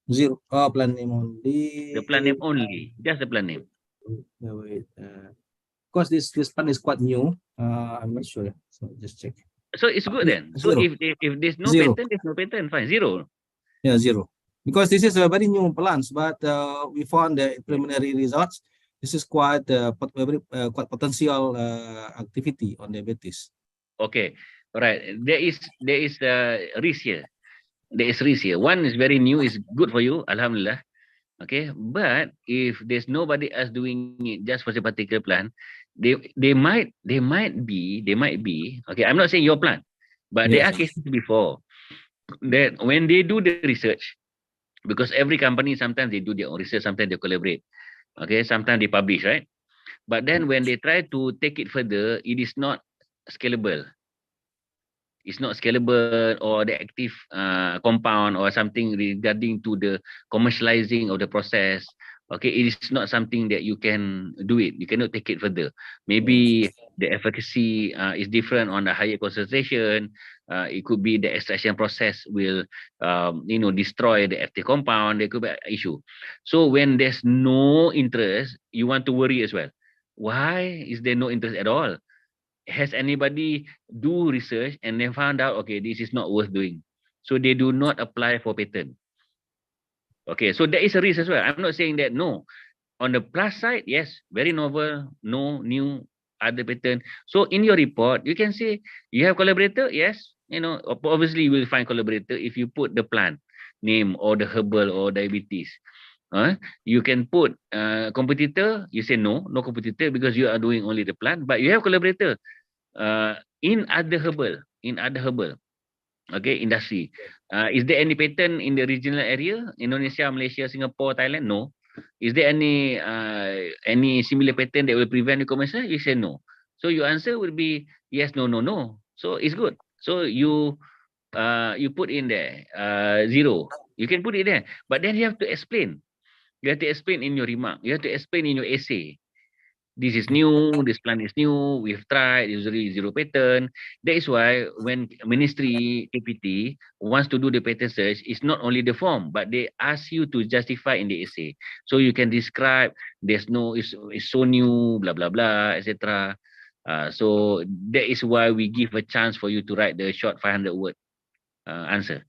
0. Oh, plant name only. The plant name only, just the plant name. Wait. Because this plant is quite new. I'm not sure. So just check. So it's good then. So 0. if there's no 0. pattern, there's no pattern. Fine, 0. Yeah, 0. Because this is a very new plants, but we found the preliminary results. This is quite very quite potential activity on diabetes. Okay, all right. There is risk here. There is risk here. One is very new, is good for you, alhamdulillah. Okay, but if there's nobody else doing it just for a particular plant, they might be. Okay, I'm not saying your plant, but there Yes. are cases before that when they do the research, because every company sometimes they do their own research, sometimes they collaborate. Okay, sometimes they publish, right? But then when they try to take it further, it is not scalable. It's not scalable, or the active compound or something regarding to the commercializing of the process. Okay, it is not something that you can do it. You cannot take it further. Maybe the efficacy is different on the higher concentration. It could be the extraction process will, destroy the active compound. There could be an issue. So when there's no interest, you want to worry as well. Why is there no interest at all? Has anybody do research and then found out, okay, this is not worth doing, so they do not apply for patent? Okay, so there is a risk as well. I'm not saying that no. On the plus side, yes, very novel, no new other patent. So in your report, you can say you have collaborator. Yes, obviously you will find collaborator if you put the plant name or the herbal or diabetes. You can put competitor. You say no competitor, because you are doing only the plant, but you have collaborator in other herbal, okay, industry. Is there any patent in the regional area, Indonesia, Malaysia, Singapore, Thailand? No. Is there any similar patent that will prevent the commercial? You say no. So your answer would be yes, no. So it's good. So you put in there 0. You can put it there, but then you have to explain. You have to explain in your remark. You have to explain in your essay. This is new, this plant is new, we've tried, usually 0 patent. That is why when Ministry KPT wants to do the patent search, it's not only the form, but they ask you to justify in the essay. So you can describe, there's no, it's so new, blah, blah, blah, etc. So that is why we give a chance for you to write the short 500-word answer.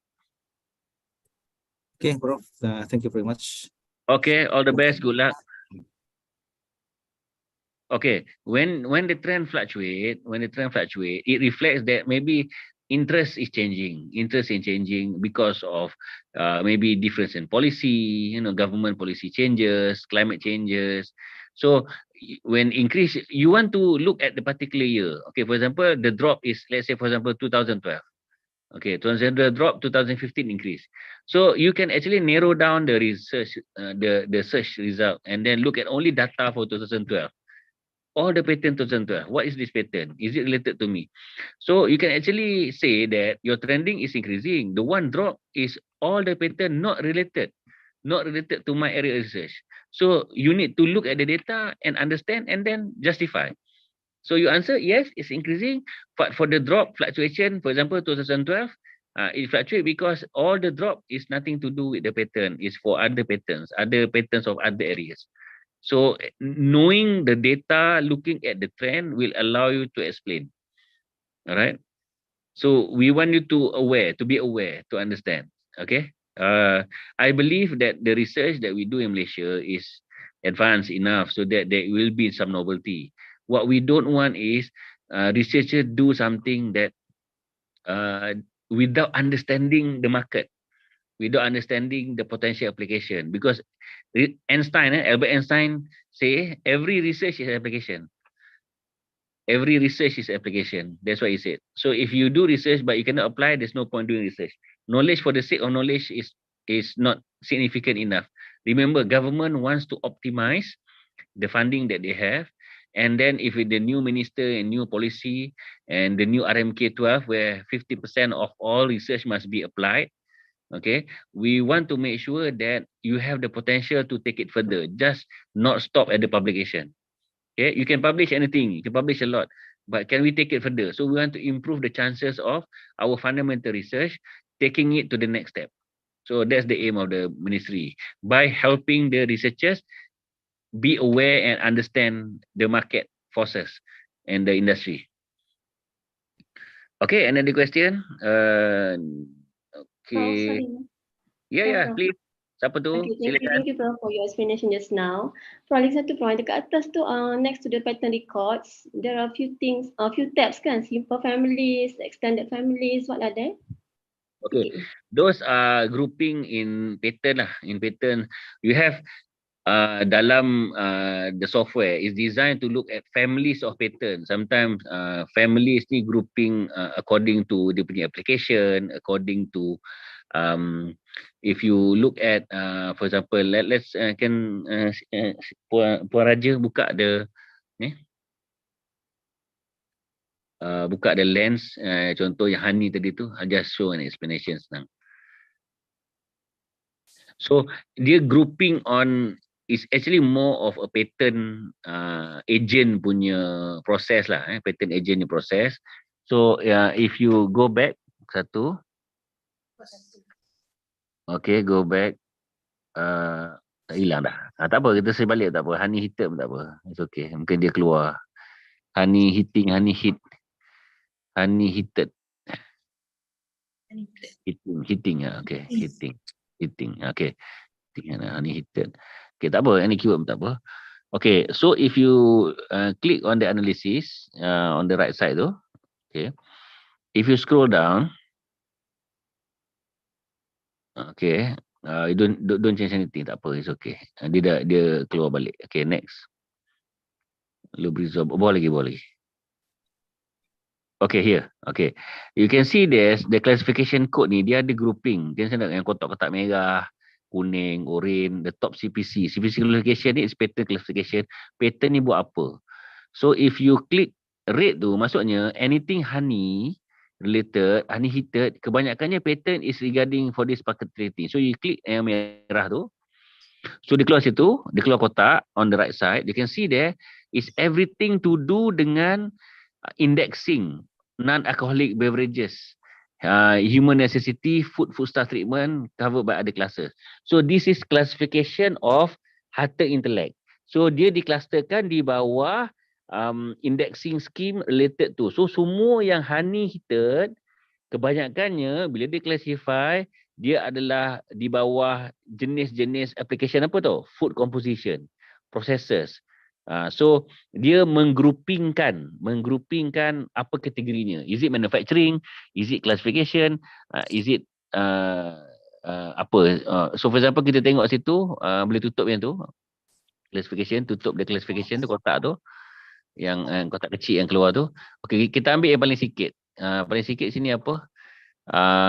Okay, Prof. Thank you very much. Okay, all the best, good luck. Okay, when the trend fluctuate, it reflects that maybe interest is changing because of maybe difference in policy, government policy changes, climate changes. So when increase, you want to look at the particular year. Okay, for example, the drop is, let's say, for example, 2012. Okay, 2012 drop, 2015 increase. So you can actually narrow down the research, the search result, and then look at only data for 2012. All the pattern 2012. What is this pattern? Is it related to me? So you can actually say that your trending is increasing. The one drop is all the pattern not related to my area of research. So you need to look at the data and understand and then justify. So you answer yes, it's increasing. But for the drop fluctuation, for example, 2012, it fluctuates because all the drop is nothing to do with the pattern. It's for other patterns of other areas. So knowing the data, looking at the trend will allow you to explain. All right. So we want you to be aware, to understand. Okay. I believe that the research that we do in Malaysia is advanced enough so that there will be some novelty. What we don't want is researchers do something that without understanding the market, without understanding the potential application. Because Albert Einstein say every research is application. every research is application. That's what he said. So if you do research but you cannot apply, there's no point doing research. Knowledge for the sake of knowledge is not significant enough. Remember, government wants to optimize the funding that they have. And then if with the new minister and new policy and the new RMK 12, where 50% of all research must be applied, okay, we want to make sure that you have the potential to take it further, just not stop at the publication. Okay, you can publish anything, you can publish a lot, but can we take it further? So we want to improve the chances of our fundamental research, taking it to the next step. So that's the aim of the ministry, by helping the researchers be aware and understand the market forces and the industry. Okay, another question. Okay. Sorry. Yeah, Prof. please. Siapa tu? Okay, Silakan. thank you Prof for your explanation just now. Prof, lagi satu Prof, dekat atas tu next to the pattern records, there are a few things, a few tabs kan, simple families, extended families, what are there? Okay, those are grouping in pattern lah. In pattern, you have dalam the software is designed to look at families of pattern. Sometimes families ni grouping according to dia punya application, according to if you look at for example, let's can Puan Raja buka the ni buka the lens, contoh yang Hani tadi tu, I just show an explanation senang. So dia grouping on is actually more of a pattern agent punya proses lah, pattern agent ni proses. So if you go back satu, okay, go back, hilang dah. Tak apa, kita say balik, tak apa. Honey hitam tak apa, it's okay. Mungkin dia keluar. Honey hitting, honey hit, honey hitted. Hitting, okay, hitting, okay. Honey hitted. Okay, tak apa, any keyword tak apa. Okay, so if you click on the analysis on the right side tu, okay, if you scroll down, okay, you don't change anything, tak apa, it's okay. Dia keluar balik. Okay, next. Lubrizob, boleh lagi. Okay, here. Okay, you can see there's the classification code ni, dia ada grouping. Dia yang kotak-kotak merah, kuning, orange, the top CPC. CPC classification ni is pattern classification. Pattern ni buat apa? So if you click red tu, maksudnya anything honey related, honey heated, kebanyakannya pattern is regarding for this particularity. So you click yang merah tu. So dia keluar situ, dia keluar kotak on the right side. You can see there is everything to do dengan indexing non-alcoholic beverages, human necessity, foodstuff treatment covered by other classes. So this is classification of harta intellect. So dia diklusterkan di bawah indexing scheme related to. So semua yang honey heated, kebanyakannya bila dia classify, dia adalah di bawah jenis-jenis application apa tu? Food composition, processes. So dia menggroupingkan apa kategorinya. Is it manufacturing? Is it classification? Is it apa? So for example, kita tengok situ, boleh tutup yang tu. Classification, tutup the classification tu, kotak tu. Yang kotak kecil yang keluar tu. Okay, kita ambil yang paling sikit. Paling sikit sini apa?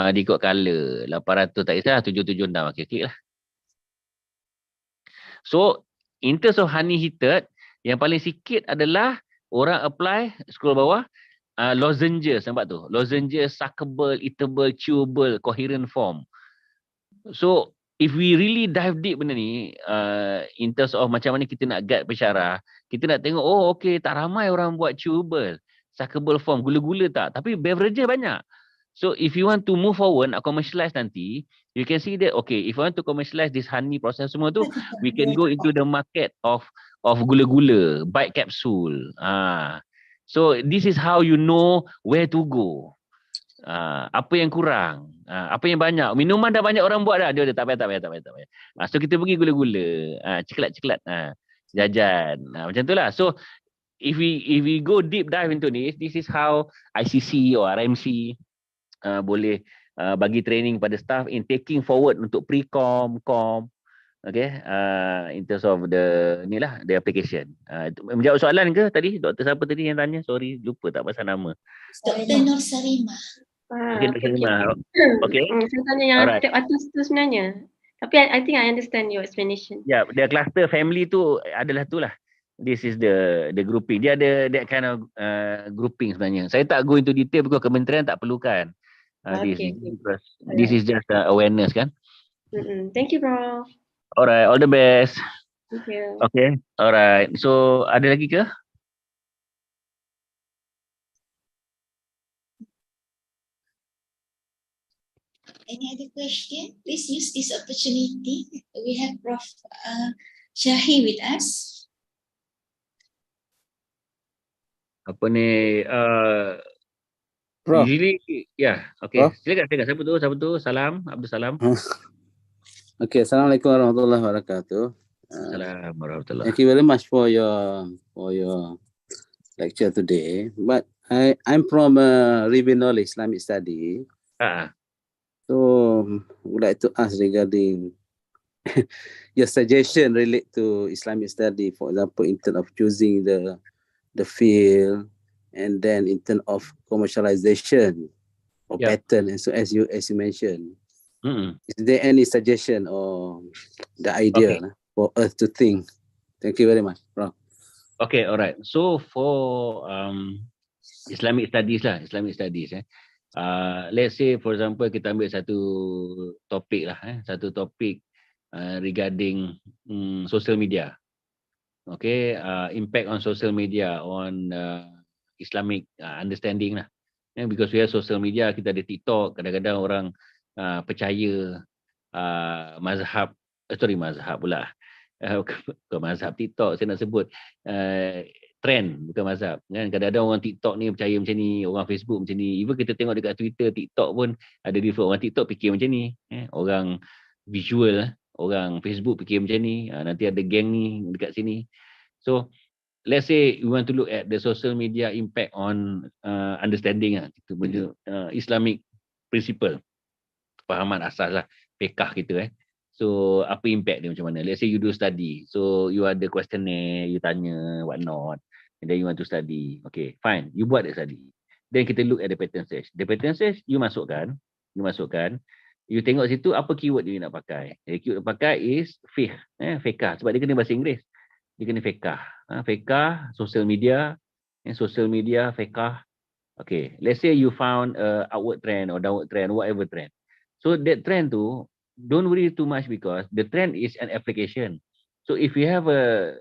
Dia ikut color. 800 tak kisah, 776. Okay, klik lah. So, in terms of honey heated, yang paling sikit adalah orang apply, scroll bawah, lozenges, nampak tu? Lozenges, suckable, eatable, chewable, coherent form. So, if we really dive deep benda ni, in terms of macam mana kita nak guide pensyarah, kita nak tengok, oh okay, tak ramai orang buat chewable, suckable form, gula-gula tak, tapi beverage banyak. So if you want to move forward, nak commercialize nanti, you can see that, okay, if you want to commercialize this honey process semua tu, we can go into the market of gula-gula, bite capsule. So this is how you know where to go. Apa yang kurang, apa yang banyak. Minuman dah banyak orang buat dah, dia tak payah. So kita pergi gula-gula, ceklat, jajan, macam tu lah. So if we go deep dive into this is how ICC or RMC boleh bagi training pada staff in taking forward untuk pre-com, com. Okay, in terms of the ni lah, the application. Menjawab soalan ke tadi? Doktor siapa tadi yang tanya? Sorry, lupa tak pasal nama. Dr. Nur Sarimah. Okay, Dr. Sarima. Okay. Saya tanya yang Alright. step atas tu sebenarnya. Tapi I think I understand your explanation. Yeah, the cluster family tu adalah tu lah. This is the grouping. Dia ada that kind of grouping sebenarnya. Saya tak go into detail because kementerian tak perlukan. Okay. This is just awareness kan. Thank you, Prof. Alright, all the best. Thank you. Okay, alright. So ada lagi ke? Any other question? Please use this opportunity. We have Prof. Syahir with us. Apa ni? Prof. Usually, yeah. Okay. Prof. Silakan. Siapa tu? Salam. Abdul Salam. Okay, Assalamualaikum warahmatullahi wabarakatuh. Salam warahmatullahi. Thank you very much for your lecture today. But I'm from Rivinol Islamic Study. So would like to ask regarding your suggestion relate to Islamic study, for example, in terms of choosing the field, and then in terms of commercialization or pattern, and so as you mentioned. Is there any suggestion or the idea for us to think? Thank you very much, Prof. Okay, alright. So for Islamic studies, let's say for example kita ambil satu topik regarding social media. Okay, impact on social media on Islamic understanding lah. Because we have social media, kita ada TikTok, kadang-kadang orang percaya mazhab pula. Bukan mazhab TikTok saya nak sebut, trend bukan mazhab kan. Kadang-kadang orang TikTok ni percaya macam ni, orang Facebook macam ni. Even kita tengok dekat Twitter, TikTok pun ada different. Orang TikTok fikir macam ni, orang visual, orang Facebook fikir macam ni, nanti ada geng ni dekat sini. So let's say we want to look at the social media impact on understanding Islamic principle, fahaman asas lah, fiqh kita. So apa impact dia macam mana? Let's say you do study, so you ada questionnaire, you tanya what not, and then you want to study. Okay, fine, you buat the study. Then kita look at the pattern search. The pattern search you masukkan, you tengok situ apa keyword dia nak pakai. Keyword nak pakai is fiqh, sebab dia kena bahasa Inggeris. Dia kena fiqh, social media, fiqh. Okay, let's say you found a upward trend or downward trend, whatever trend. So that trend tu, don't worry too much because the trend is an application. So if you have a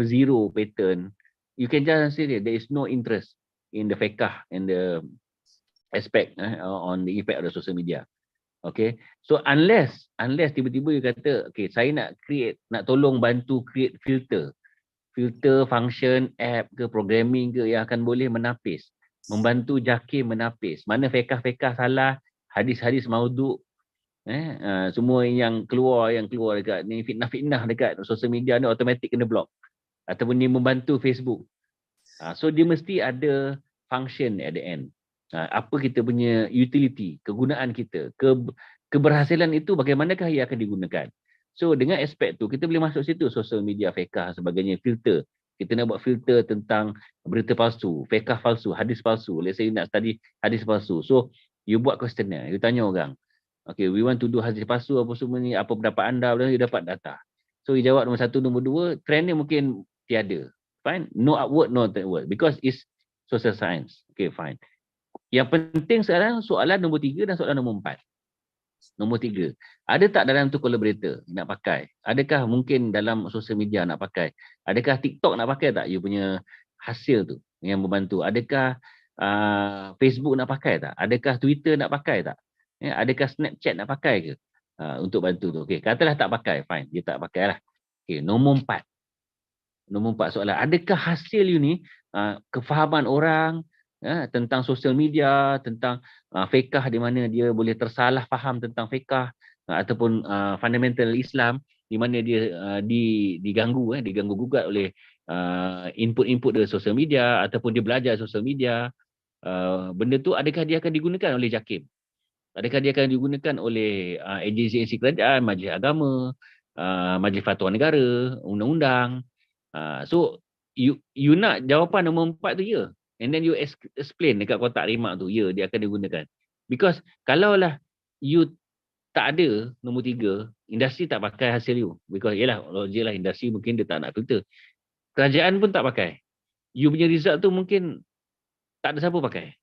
zero pattern, you can just say that there is no interest in the fiqh and the aspect on the effect of the social media. Okay, so unless tiba-tiba you kata, okay, saya nak tolong bantu create filter function app ke programming ke yang akan boleh menapis, membantu JAKIM menapis mana fiqh salah, hadis-hadis maudhu, semua yang keluar dekat ni, fitnah dekat social media ni automatic kena block, ataupun dia membantu Facebook. So dia mesti ada function at the end. Apa kita punya utility, kegunaan kita, keberhasilan itu bagaimanakah ia akan digunakan. So dengan aspek tu kita boleh masuk situ, social media, fiqh sebagainya, filter. Kita nak buat filter tentang berita palsu, fiqh palsu, hadis palsu. Let's say you nak study hadis palsu. So you buat questionnaire, you tanya orang. Okay, we want to do hadis palsu apa semua ni, apa pendapat anda, you dapat data. So you jawab nombor 1, nombor 2, trend ni mungkin tiada. Fine, no upward, no downward because it's social science. Okay, fine. Yang penting sekarang soalan nombor 3 dan soalan nombor 4. Nombor 3, ada tak dalam tu collaborator nak pakai? Adakah mungkin dalam social media nak pakai? Adakah TikTok nak pakai tak? You punya hasil tu yang membantu. Adakah Facebook nak pakai tak? Adakah Twitter nak pakai tak? Adakah Snapchat nak pakai ke untuk bantu tu? Okay, katalah tak pakai, fine, dia tak pakai lah. Okay, nombor 4 soalan, adakah hasil you ni kefahaman orang tentang sosial media, tentang fiqh, di mana dia boleh tersalah faham tentang fiqh ataupun fundamental Islam, di mana dia diganggu gugat oleh input dari sosial media, ataupun dia belajar sosial media. Benda tu adakah dia akan digunakan oleh JAKIM? Adakah dia akan digunakan oleh agensi-agensi kerajaan, majlis agama, Majlis Fatwa Negara, undang-undang. So you nak jawapan nombor 4 tu ya. And then you explain dekat kotak remark tu, ya dia akan digunakan. Because kalaulah you tak ada nombor 3, industri tak pakai hasil you. Because yelah, logik lah, industri mungkin dia tak nak filter. Kerajaan pun tak pakai. You punya result tu mungkin tak ada siapa pakai.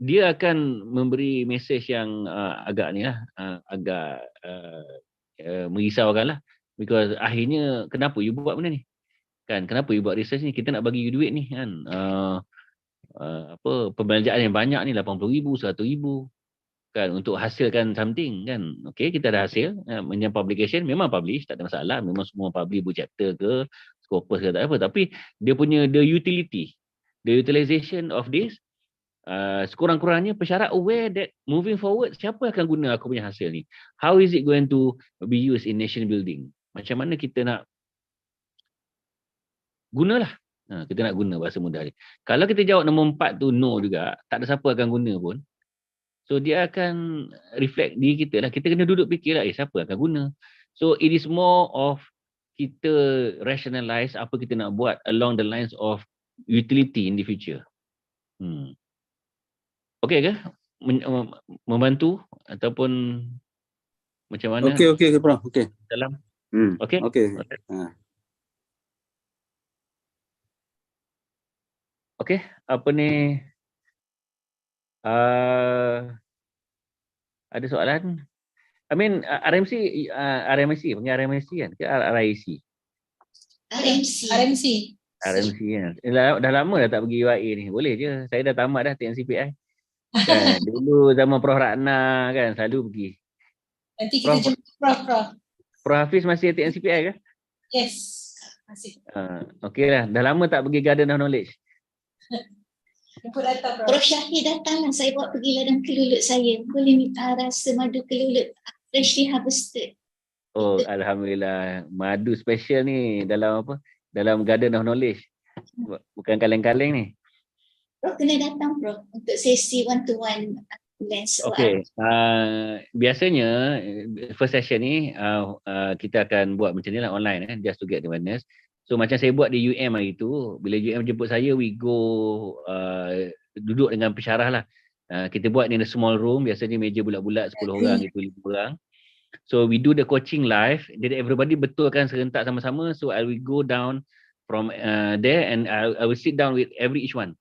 Dia akan memberi mesej yang agak ni lah, agak merisaukan lah. Because akhirnya kenapa you buat benda ni? Kan, kenapa you buat research ni? Kita nak bagi you duit ni kan. Pembelanjaan yang banyak ni 80,000, 100,000 kan untuk hasilkan something kan. Okey, kita ada hasil, macam publication memang publish, tak ada masalah, memang semua publish buku chapter ke, scopus ke tak apa, tapi dia punya the utility, the utilization of this, sekurang-kurangnya pesyarat aware that moving forward siapa akan guna aku punya hasil ni, how is it going to be used in nation building, macam mana kita nak gunalah. Kita nak guna bahasa mudah ni. Kalau kita jawab nombor 4 tu no juga, tak ada siapa akan guna pun, so dia akan reflect diri kita lah. Kita kena duduk fikir lah, siapa akan guna. So it is more of kita rationalize apa kita nak buat along the lines of utility in the future. Okey ke? Membantu ataupun macam mana? Okey Prof. Okey. Dalam. Okey. Okey. Okey, apa ni? Ada soalan? I mean, RMC panggil RMC kan? Ke RIC? RMC. RMC kan? Dah lama dah tak pergi UIA ni. Boleh je. Saya dah tamat dah TNCPI. Kan? Dulu zaman Prof Ratna kan, selalu pergi. Nanti kita jumpa Prof. Prof Hafiz masih TNCPI ke? Yes, masih. Okey lah. Dah lama tak pergi Garden of Knowledge. Jemput datang Prof. Prof Syahir datanglah, saya bawa pergi ladang kelulut saya. Boleh minta rasa madu kelulut freshly harvested. Oh, alhamdulillah. Madu special ni dalam apa? Dalam Garden of Knowledge. Bukan kaleng-kaleng ni. Prof kena datang Prof untuk sesi one to one LENSOG. Okey. Biasanya first session ni kita akan buat macam ni lah online just to get the awareness. So macam saya buat di UM hari tu, bila UM jemput saya, we go duduk dengan pensyarah lah. Kita buat in a small room, biasanya meja bulat-bulat 10 orang gitu, 5 orang. So we do the coaching live, jadi everybody betulkan serentak sama-sama. So I will go down from there and I will sit down with each one.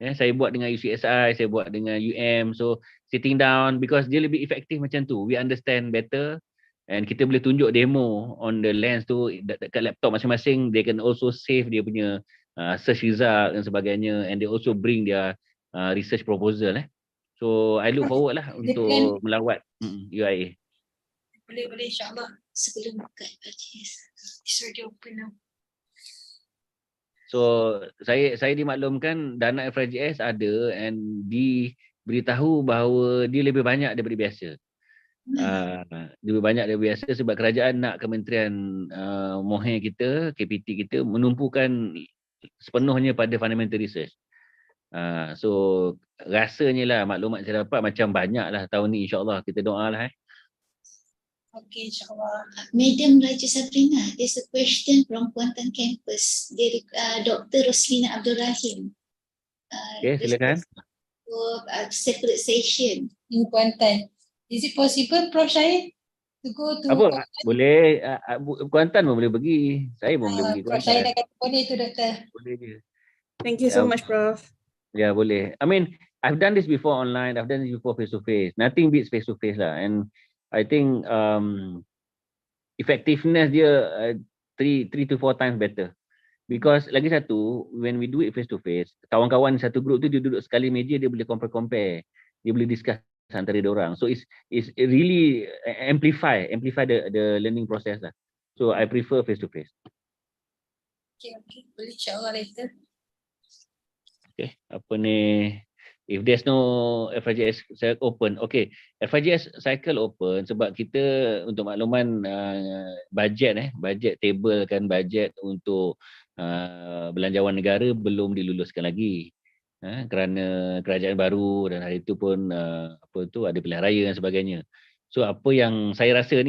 Saya buat dengan UCSI, saya buat dengan UM. So sitting down, because dia lebih efektif macam tu. We understand better. And kita boleh tunjuk demo on the lens tu dekat laptop masing-masing. They can also save dia punya search result dan sebagainya. And they also bring their research proposal. So I look forward lah untuk melawat UIA. Boleh insyaAllah. Sebelum buka IPGS. It's already open now. So saya dimaklumkan dana FRJS ada and diberitahu bahawa dia lebih banyak daripada biasa. Lebih banyak daripada biasa sebab kerajaan nak Kementerian Moher kita, KPT kita menumpukan sepenuhnya pada fundamental research. So rasanya lah maklumat saya dapat macam banyak lah tahun ni, insyaAllah kita doa lah. Okay, insyaAllah. Madam Raja Sabrina, there's a question from Kuantan campus. Dr. Roslina Abdul Rahim. Okay, silakan. For a separate session. In Kuantan. Is it possible, Prof Syahir, to go to Apa? Boleh. Kuantan pun boleh pergi. Saya pun boleh pergi Prof Syahir Kuantan. dah kata boleh tu, Doktor. Boleh je. Thank you so much, Prof. Ya, boleh. I mean, I've done this before online. I've done this before face to face. Nothing beats face to face lah. And I think effectiveness dia 3 to 4 times better. Because lagi satu, when we do it face to face, kawan-kawan satu group tu dia duduk sekali meja, dia boleh compare. Dia boleh discuss antara dia orang. So it's really amplify the learning process lah. So I prefer face to face. Okay. Boleh insyaAllah later. Okay, apa ni? If there's no FRJS open, okay. FRJS cycle open sebab kita untuk makluman bajet table kan, bajet untuk belanjawan negara belum diluluskan lagi. Kerana kerajaan baru dan hari itu pun ada pilihan raya dan sebagainya. So apa yang saya rasa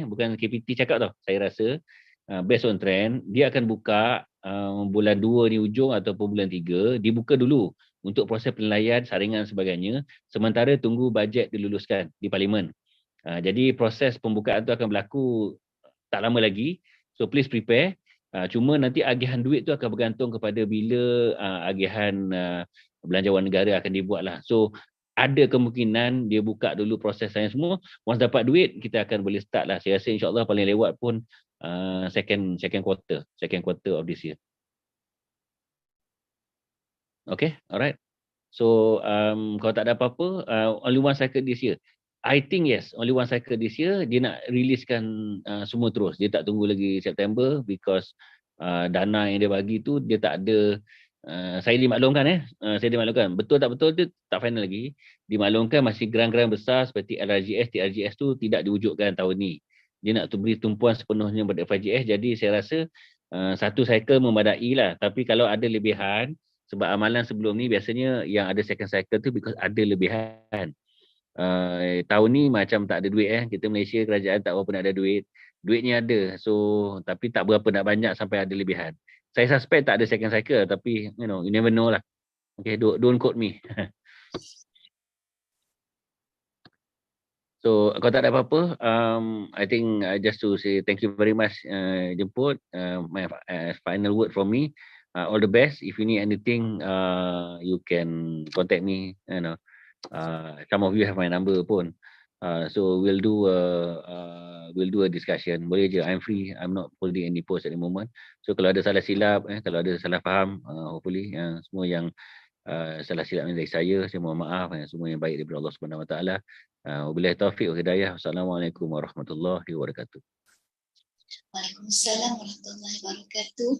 bukan KPT cakap tau, saya rasa based on trend, dia akan buka bulan 2 ni ujung ataupun bulan 3, dibuka dulu untuk proses penilaian, saringan sebagainya, sementara tunggu bajet diluluskan di Parlimen. Jadi proses pembukaan tu akan berlaku tak lama lagi, so please prepare. Cuma nanti agihan duit tu akan bergantung kepada bila agihan belanjawan negara akan dibuat lah. So ada kemungkinan dia buka dulu proses saya semua. Once dapat duit, kita akan boleh start lah. Saya rasa insyaAllah paling lewat pun second quarter of this year. Okay, alright. So kalau tak ada apa-apa, only one cycle this year. I think yes, only one cycle this year. Dia nak releasekan semua terus. Dia tak tunggu lagi September because dana yang dia bagi tu dia tak ada. Saya dimaklumkan saya dimaklumkan. Betul tak betul tu tak final lagi. Dimaklumkan masih grant-grant besar seperti LRGS, TRGS tu tidak diwujudkan tahun ni. Dia nak beri tumpuan sepenuhnya pada FRGS. Jadi saya rasa satu cycle memadai lah. Tapi kalau ada lebihan, sebab amalan sebelum ni biasanya yang ada second cycle tu because ada lebihan. Tahun ni macam tak ada duit Kita Malaysia, kerajaan tak berapa nak ada duit. Duitnya ada. So tapi tak berapa nak banyak sampai ada lebihan. Saya suspect tak ada second cycle, tapi you never know lah. Okay, don't quote me. So kalau tak ada apa-apa, I think just to say thank you very much jemput. My final word from me. All the best. If you need anything, you can contact me. Some of you have my number pun. So we'll do a discussion. Boleh je. I'm free. I'm not holding any post at the moment. So kalau ada salah silap, kalau ada salah faham, hopefully semua yang salah silap dari saya mohon maaf. Semua yang baik daripada Allah Subhanahu Wa Taala. Wabillahi taufiq wa hidayah. Wassalamualaikum warahmatullahi wabarakatuh. Waalaikumsalam warahmatullahi wabarakatuh.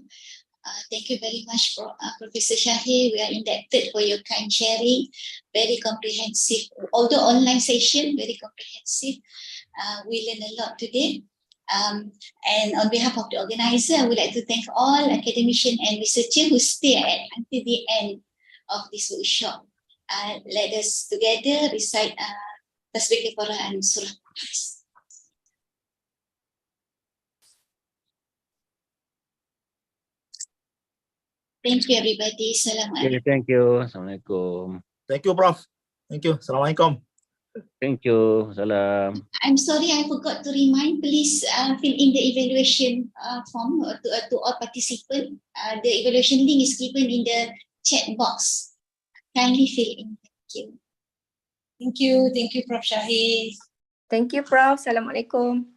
Thank you very much, Professor Shahir. We are indebted for your kind sharing. Very comprehensive. Although online session, very comprehensive. We learned a lot today. And on behalf of the organizer, I would like to thank all academicians and researchers who stay until the end of this workshop. Let us together recite Tasbih Al-Quran Surah. Thank you, everybody. Assalamualaikum. Okay, thank you. Assalamualaikum. Thank you, Prof. Thank you. Assalamualaikum. Thank you. Salam. I'm sorry, I forgot to remind. Please fill in the evaluation form to all participants. The evaluation link is given in the chat box. Kindly fill in. Thank you. Thank you. Thank you, Prof. Shahir. Thank you, Prof. Assalamualaikum.